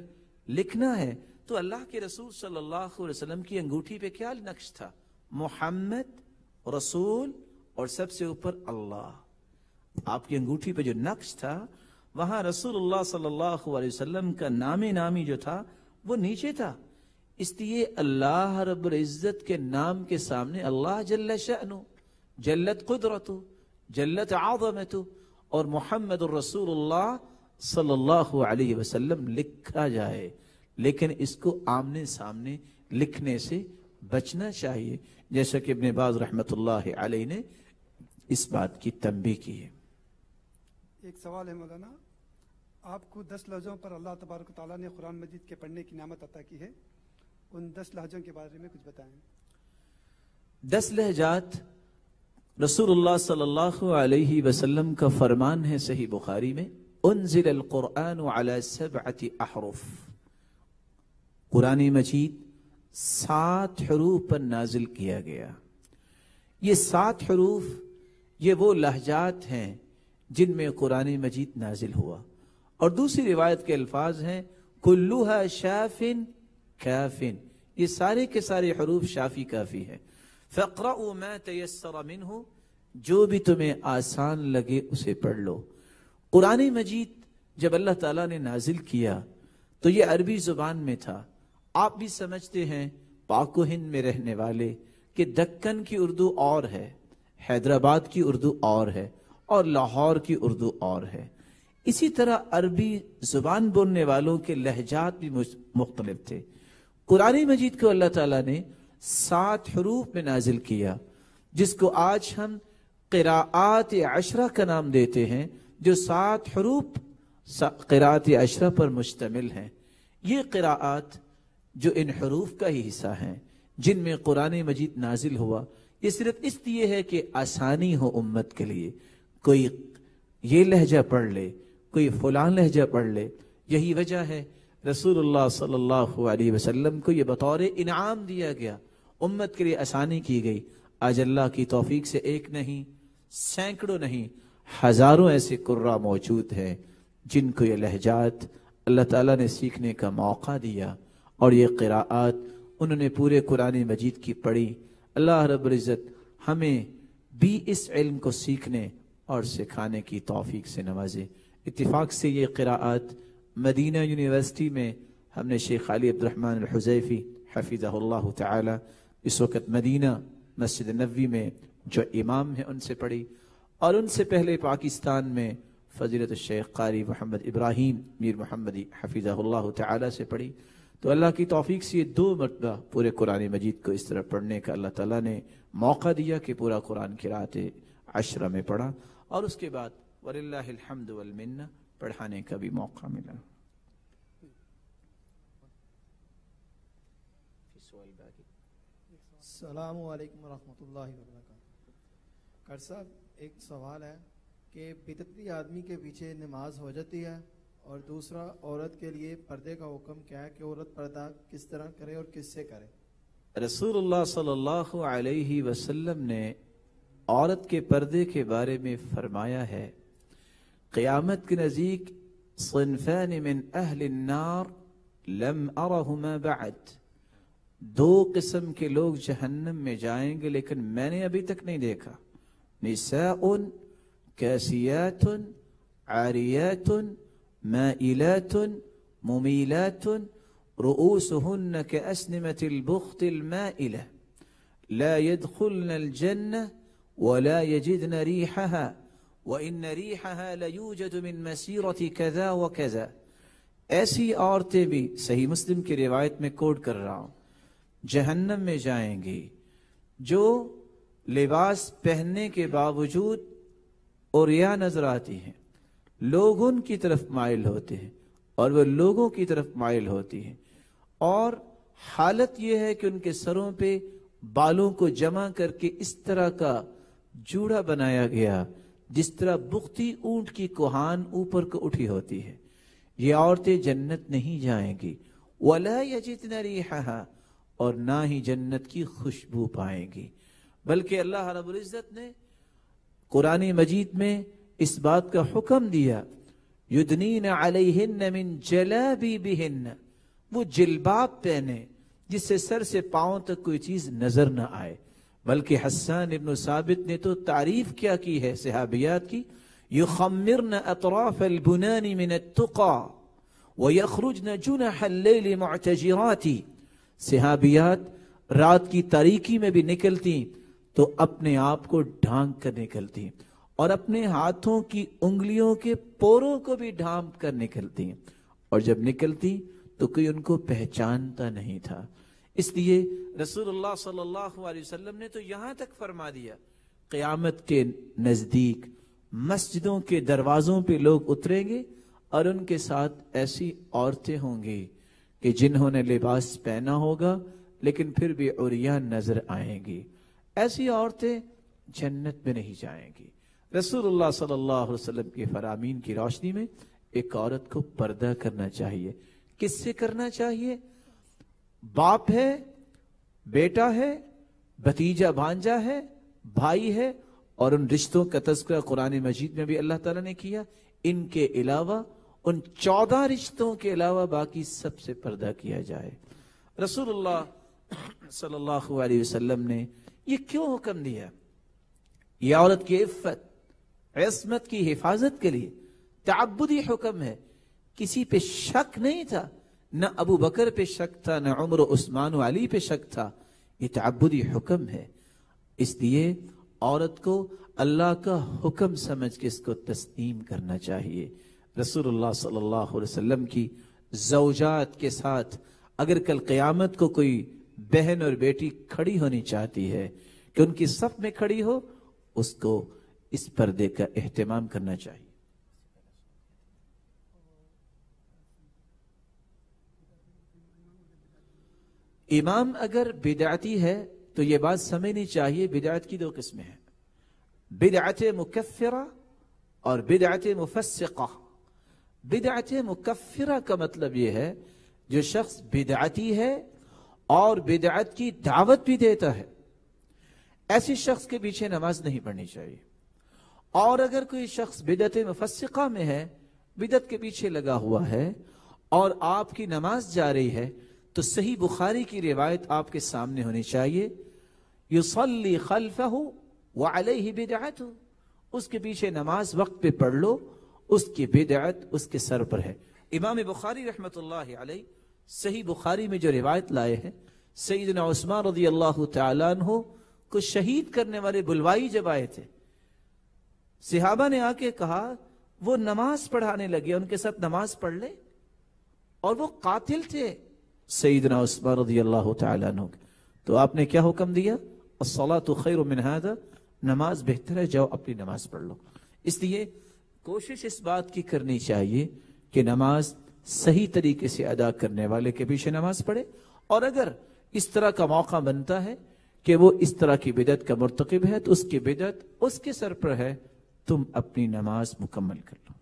لکھنا ہے تو اللہ کے رسول صلی اللہ علیہ وسلم کی انگوٹھی پہ کیا نقش تھا؟ محمد, رسول اور سب سے اوپر اللہ. آپ کی انگوٹھی پہ جو نقش تھا وہاں رسول اللہ صلی اللہ علیہ وسلم کا نامی جو تھا وہ نیچے تھا. اس لیے اللہ رب العزت کے نام کے سامنے اللہ جل شأنہ, جلت قدرتہ, جلت عظمتہ اور محمد الرسول اللہ صلی اللہ علیہ وسلم لکھا جائے. لیکن اس کو آمنے سامنے لکھنے سے بچنا چاہیے, جیسا کہ ابن باز رحمت اللہ علیہ نے اس بات کی تنبیہ کی ہے. ایک سوال ہے مولانا, آپ کو 10 لہجوں پر اللہ تبارک و تعالیٰ نے قرآن مجید کے پڑھنے کی نعمت عطا کی ہے, ان 10 لہجوں کے بارے میں کچھ بتائیں. 10 لہجات رسول اللہ صلی اللہ علیہ وسلم کا فرمان ہے صحیح بخاری میں, انزل القرآن علی 7 احرف. قرآن مجید 7 حروف پر نازل کیا گیا. یہ 7 حروف یہ وہ لہجات ہیں جن میں قرآن مجید نازل ہوا. اور دوسری روایت کے الفاظ ہیں کلھا شافن کافن, یہ سارے کے سارے حروف شافی کافی ہیں. فاقرؤوا ما تیسر منہ, جو بھی تمہیں آسان لگے اسے پڑھ لو. قرآن مجید جب اللہ تعالیٰ نے نازل کیا تو یہ عربی زبان میں تھا. آپ بھی سمجھتے ہیں پاک و ہند میں رہنے والے کہ دکن کی اردو اور ہے, حیدرآباد کی اردو اور ہے, اور لاہور کی اردو اور ہے. اسی طرح عربی زبان بولنے والوں کے لہجات بھی مختلف تھے. قرآن مجید کو اللہ تعالیٰ نے 7 حروف میں نازل کیا، جس کو آج ہم قراءات 10 کا نام دیتے ہیں، جو 7 حروف قراءات 10 پر مشتمل ہیں. یہ قراءات جو ان حروف کا ہی حصہ ہیں جن میں قرآن مجید نازل ہوا، یہ صرف اس لیے ہے کہ آسانی ہو امت کے لیے. کوئی یہ لہجہ پڑھ لے، کوئی فلاں لہجہ پڑھ لے. یہی وجہ ہے رسول اللہ صلی اللہ علیہ وسلم کو یہ بطور انعام دیا گیا، امت کے لیے آسانی کی گئی. آج اللہ کی توفیق سے ایک نہیں، سینکڑوں نہیں، ہزاروں ایسے قراء موجود ہیں جن کو یہ لہجات اللہ تعالیٰ نے سیکھنے کا موقع دیا، اور یہ قراءات انہوں نے پورے قرآن مجید کی پڑھی. اللہ رب العزت ہمیں بھی اس علم کو سیکھنے اور سکھانے کی توفیق سے نوازے. اتفاق سے یہ قراءات مدینہ یونیورسٹی میں ہم نے شیخ علی عبد الرحمن الحذیفی حفظہ اللہ تعالی اس وقت مدینہ مسجد نبوی میں جو امام ہیں ان سے پڑھی، اور ان سے پہلے پاکستان میں فضیلت الشیخ قاری محمد ابراہیم میر محمدی حفظہ اللہ تعالی سے پڑھی. تو اللہ کی توفیق سے یہ 2 مرتبہ پورے قرآن مجید کو اس طرح پڑھنے کا اللہ تعالیٰ نے موقع دیا کہ پورا قرآن قراءات 10 میں پڑھا، اور اس کے بعد وَلِلَّهِ الْحَمْدُ وَالْمِنَّةِ پڑھانے کا بھی موقع ملا. السلام علیکم ورحمۃ اللہ وبرکاتہ. کر صاحب ایک سوال ہے کہ بدعتی آدمی کے پیچھے نماز ہو جاتی ہے، اور دوسرا عورت کے لیے پردے کا حکم کیا ہے کہ عورت پردہ کس طرح کرے اور کس سے کرے؟ رسول اللہ صلی اللہ علیہ وسلم نے عورت کے پردے کے بارے میں فرمایا ہے، قیامت کے نزدیک صنفان من اہل النار لم ارہما بعد، 2 قسم کے لوگ جہنم میں جائیں گے لیکن میں نے ابھی تک نہیں دیکھا. نساء کاسیات عاریات مائلات ممیلات رؤوسهن كأسنمة البخت المائلة لا يدخلن الجنة ولا يجدن ريحها وإن ريحها ليوجد من مسيرة كذا وكذا. ایسی عورتیں بھی صحیح مسلم کی روایت میں کوٹ کر رہا ہوں، جہنم میں جائیں گی جو لباس پہننے کے باوجود عریاں نظر آتی ہیں، لوگ ان کی طرف مائل ہوتے ہیں اور وہ لوگوں کی طرف مائل ہوتی ہیں، اور حالت یہ ہے کہ ان کے سروں پہ بالوں کو جمع کر کے اس طرح کا جوڑا بنایا گیا جس طرح بختی اونٹ کی کوہان اوپر کو اٹھی ہوتی ہے. یہ عورتیں جنت نہیں جائیں گی. وَلَا يَجِدْنَ رِيحَهَا، اور نہ ہی جنت کی خوشبو پائیں گی. بلکہ اللہ رب العزت نے قرآن مجید میں اس بات کا حکم دیا، یدنین علیہن من جلابیبہن، وہ جلباب پہنے جس سے سر سے پاؤں تک کوئی چیز نظر نہ آئے. بلکہ حسان ابن ثابت نے تو تعریف کیا کی ہے صحابیات کی، یخمرن اطراف البنان من التقا ویخرجن جنح اللیل معتجراتی. صحابیات رات کی تاریکی میں بھی نکلتی تو اپنے آپ کو ڈھانک کر نکلتی، اور اپنے ہاتھوں کی انگلیوں کے پوروں کو بھی ڈھانپ کر نکلتی، اور جب نکلتی تو کوئی ان کو پہچانتا نہیں تھا. اس لیے رسول اللہ صلی اللہ علیہ وسلم نے تو یہاں تک فرما دیا، قیامت کے نزدیک مسجدوں کے دروازوں پہ لوگ اتریں گے اور ان کے ساتھ ایسی عورتیں ہوں گی کہ جنہوں نے لباس پہنا ہوگا لیکن پھر بھی عریان نظر آئیں گی. ایسی عورتیں جنت میں نہیں جائیں گی. رسول اللہ صلی اللہ علیہ وسلم کے فرامین کی روشنی میں ایک عورت کو پردہ کرنا چاہیے. کس سے کرنا چاہیے؟ باپ ہے، بیٹا ہے، بھتیجا بھانجا ہے، بھائی ہے، اور ان رشتوں کا تذکرہ قرآن مجید میں بھی اللہ تعالیٰ نے کیا. ان کے علاوہ، ان 14 رشتوں کے علاوہ باقی سب سے پردہ کیا جائے. رسول اللہ صلی اللہ علیہ وسلم نے یہ کیوں حکم دیا؟ یہ عورت کی عفت، عصمت کی حفاظت کے لیے تعبدی حکم ہے. کسی پہ شک نہیں تھا، نہ ابو بکر پہ شک تھا، نہ عمر و عثمان و علی پہ شک تھا. یہ تعبدی حکم ہے. اس لیے عورت کو اللہ کا حکم سمجھ کے اس کو تسلیم کرنا چاہیے. رسول اللہ صلی اللہ علیہ وسلم کی زوجات کے ساتھ اگر کل قیامت کو کوئی بہن اور بیٹی کھڑی ہونی چاہتی ہے کہ ان کی صف میں کھڑی ہو، اس کو اس پردے کا اہتمام کرنا چاہیے. امام اگر بدعتی ہے تو یہ بات سمجھنی چاہیے بدعت کی دو قسمیں ہیں، بدعت مکفرہ اور بدعت مفسقہ. بدعت مکفرہ کا مطلب یہ ہے جو شخص بدعتی ہے اور بدعت کی دعوت بھی دیتا ہے، ایسی شخص کے پیچھے نماز نہیں پڑھنی چاہیے. اور اگر کوئی شخص بدعت مفسقہ میں ہے، بدعت کے پیچھے لگا ہوا ہے اور آپ کی نماز جا رہی ہے، تو صحیح بخاری کی روایت آپ کے سامنے ہونی چاہیے، یصلی خلفہ وعلیہ بدعتہ، اس کے پیچھے نماز وقت پہ پڑھ لو، اس کی بدعت اس کے سر پر ہے. امام بخاری رحمت اللہ علیہ صحیح بخاری میں جو روایت لائے ہیں، سیدنا عثمان رضی اللہ تعالیٰ عنہ کو شہید کرنے والے بلوائی جب آئے تھے، صحابہ نے آ کے کہا وہ نماز پڑھانے لگے، ان کے ساتھ نماز پڑھ لے، اور وہ قاتل تھے سیدنا عثمان رضی اللہ تعالیٰ عنہ. تو آپ نے کیا حکم دیا؟ الصلاۃ خیر من ھذا، نماز بہتر ہے، جاؤ اپنی نماز پڑھ لو. اس لیے کوشش اس بات کی کرنی چاہیے کہ نماز صحیح طریقے سے ادا کرنے والے کے پیچھے نماز پڑھے، اور اگر اس طرح کا موقع بنتا ہے کہ وہ اس طرح کی بدعت کا مرتکب ہے تو اس کی بدعت اس کے سر پر ہے، تم اپنی نماز مکمل کر لو.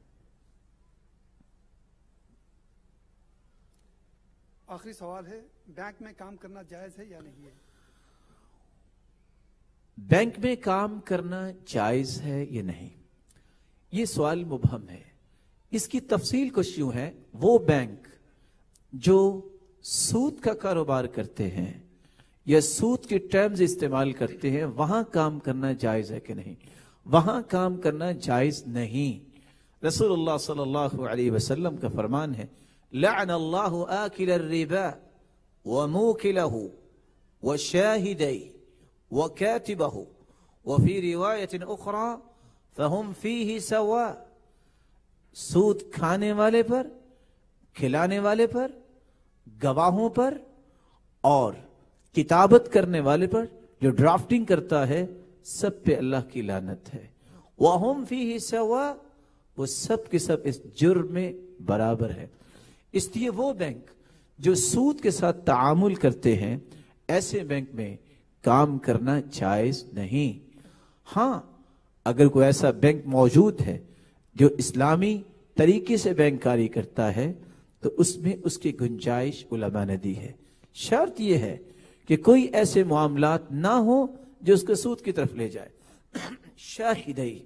آخری سوال ہے، بینک میں کام کرنا جائز ہے یا نہیں ہے؟ بینک میں کام کرنا جائز ہے یا نہیں، یہ سوال مبہم ہے. اس کی تفصیل کچھ یوں ہے، وہ بینک جو سود کا کاروبار کرتے ہیں یا سود کے ٹرمز استعمال کرتے ہیں، وہاں کام کرنا جائز ہے کہ نہیں؟ وہاں کام کرنا جائز نہیں. رسول اللہ صلی اللہ علیہ وسلم کا فرمان ہے، لعن اللہ آکل الربا وموکلہ وشاہدی وکاتبہ وفی روایت اخرى فہم فیہ سوا. سود کھانے والے پر، کھلانے والے پر، گواہوں پر اور کتابت کرنے والے پر، جو ڈرافٹنگ کرتا ہے، سب پہ اللہ کی لعنت ہے. وَهُمْ فِيهِ سَوَا، وہ سب کے سب اس جرم میں برابر ہے. اس لیے وہ بینک جو سود کے ساتھ تعامل کرتے ہیں، ایسے بینک میں کام کرنا جائز نہیں. ہاں اگر کوئی ایسا بینک موجود ہے جو اسلامی طریقے سے بینک کاری کرتا ہے تو اس میں اس کی گنجائش علماء نے دی ہے. شرط یہ ہے کہ کوئی ایسے معاملات نہ ہو جو اس کو سود کی طرف لے جائے. شاہدی،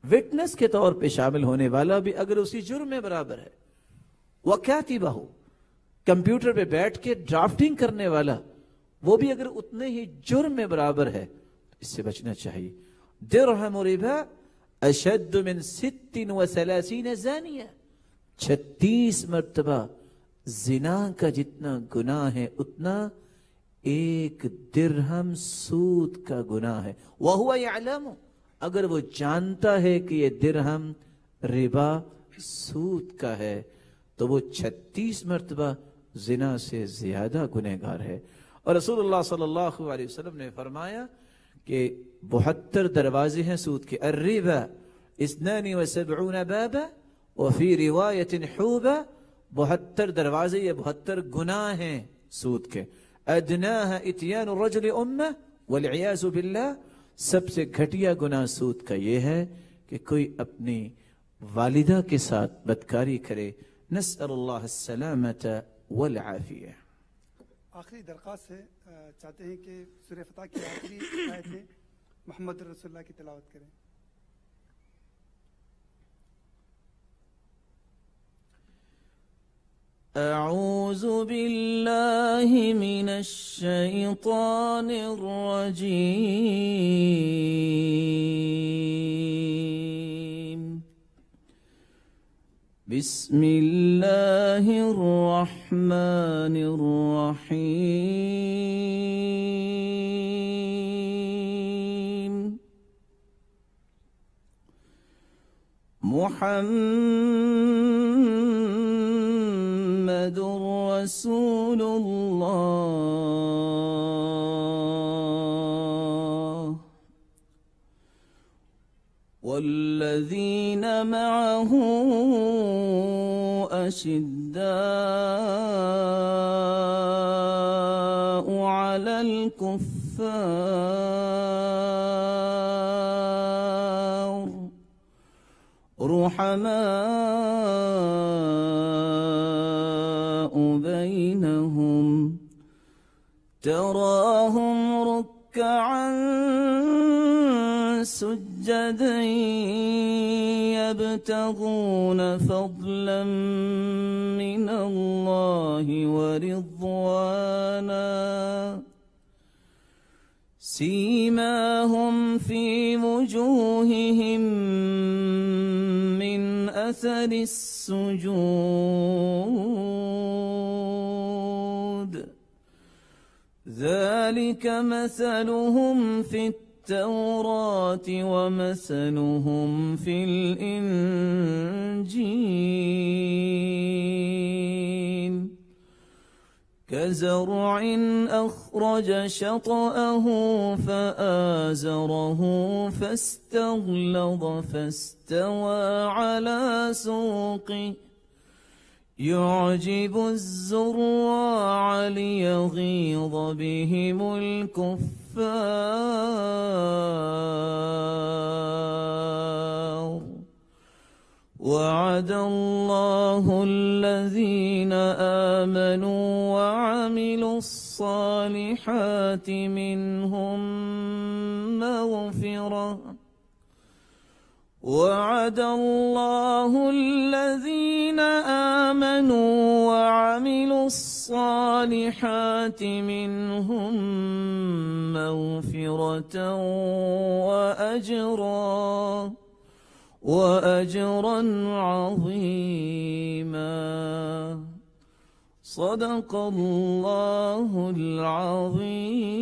وٹنس کے طور پہ شامل ہونے والا بھی اگر اسی جرم میں برابر ہے. وکاتبہ، کمپیوٹر پہ بیٹھ کے ڈرافٹنگ کرنے والا، وہ بھی اگر اتنے ہی جرم میں برابر ہے، اس سے بچنا چاہیے. درہم ربا اشد من 36 زانیہ، 36 مرتبہ زنا کا جتنا گناہ ہے اتنا ایک درہم سود کا گناہ ہے. وَهُوَ يَعْلَمُ، اگر وہ جانتا ہے کہ یہ درہم ربا سود کا ہے تو وہ 36 مرتبہ زنا سے زیادہ گنہگار ہے. اور رسول اللہ صلی اللہ علیہ وسلم نے فرمایا کہ 72 دروازے ہیں سود کے. الربا 72 بابا وفی روایت حوبا، 72 دروازے، یہ 72 گناہ ہیں سود کے. ادناها اتیان الرجل امہ والعیاذ باللہ، سب سے گھٹیا گناہ سود کا یہ ہے کہ کوئی اپنی والدہ کے ساتھ بدکاری کرے. نسأل اللہ السلامت والعافیہ. آخری درخواست ہے، چاہتے ہیں کہ سورہ فتح کی آخری آیت میں محمد رسول اللہ کی تلاوت کریں. اعوذ باللہ من الشیطان الرجیم. بسم اللہ الرحمن الرحیم. محمد رسول الله والذين معه أشداء على الكفار رحماء بينهم تراهم ركعا سجدا يبتغون فضلا من الله ورضوانا سيماهم في وجوههم من أثر السجود ذلك مثلهم في التوراة ومثلهم في الإنجيل كزرع أخرج شطأه فآزره فاستغلظ فاستوى على سوقه يعجب الزراع ليغيظ بهم الكفار وعد الله الذين آمنوا وعملوا الصالحات منهم مغفرة وعد الله الذين آمنوا وعملوا الصالحات منهم مغفرة وأجرا عظيما صدق الله العظيم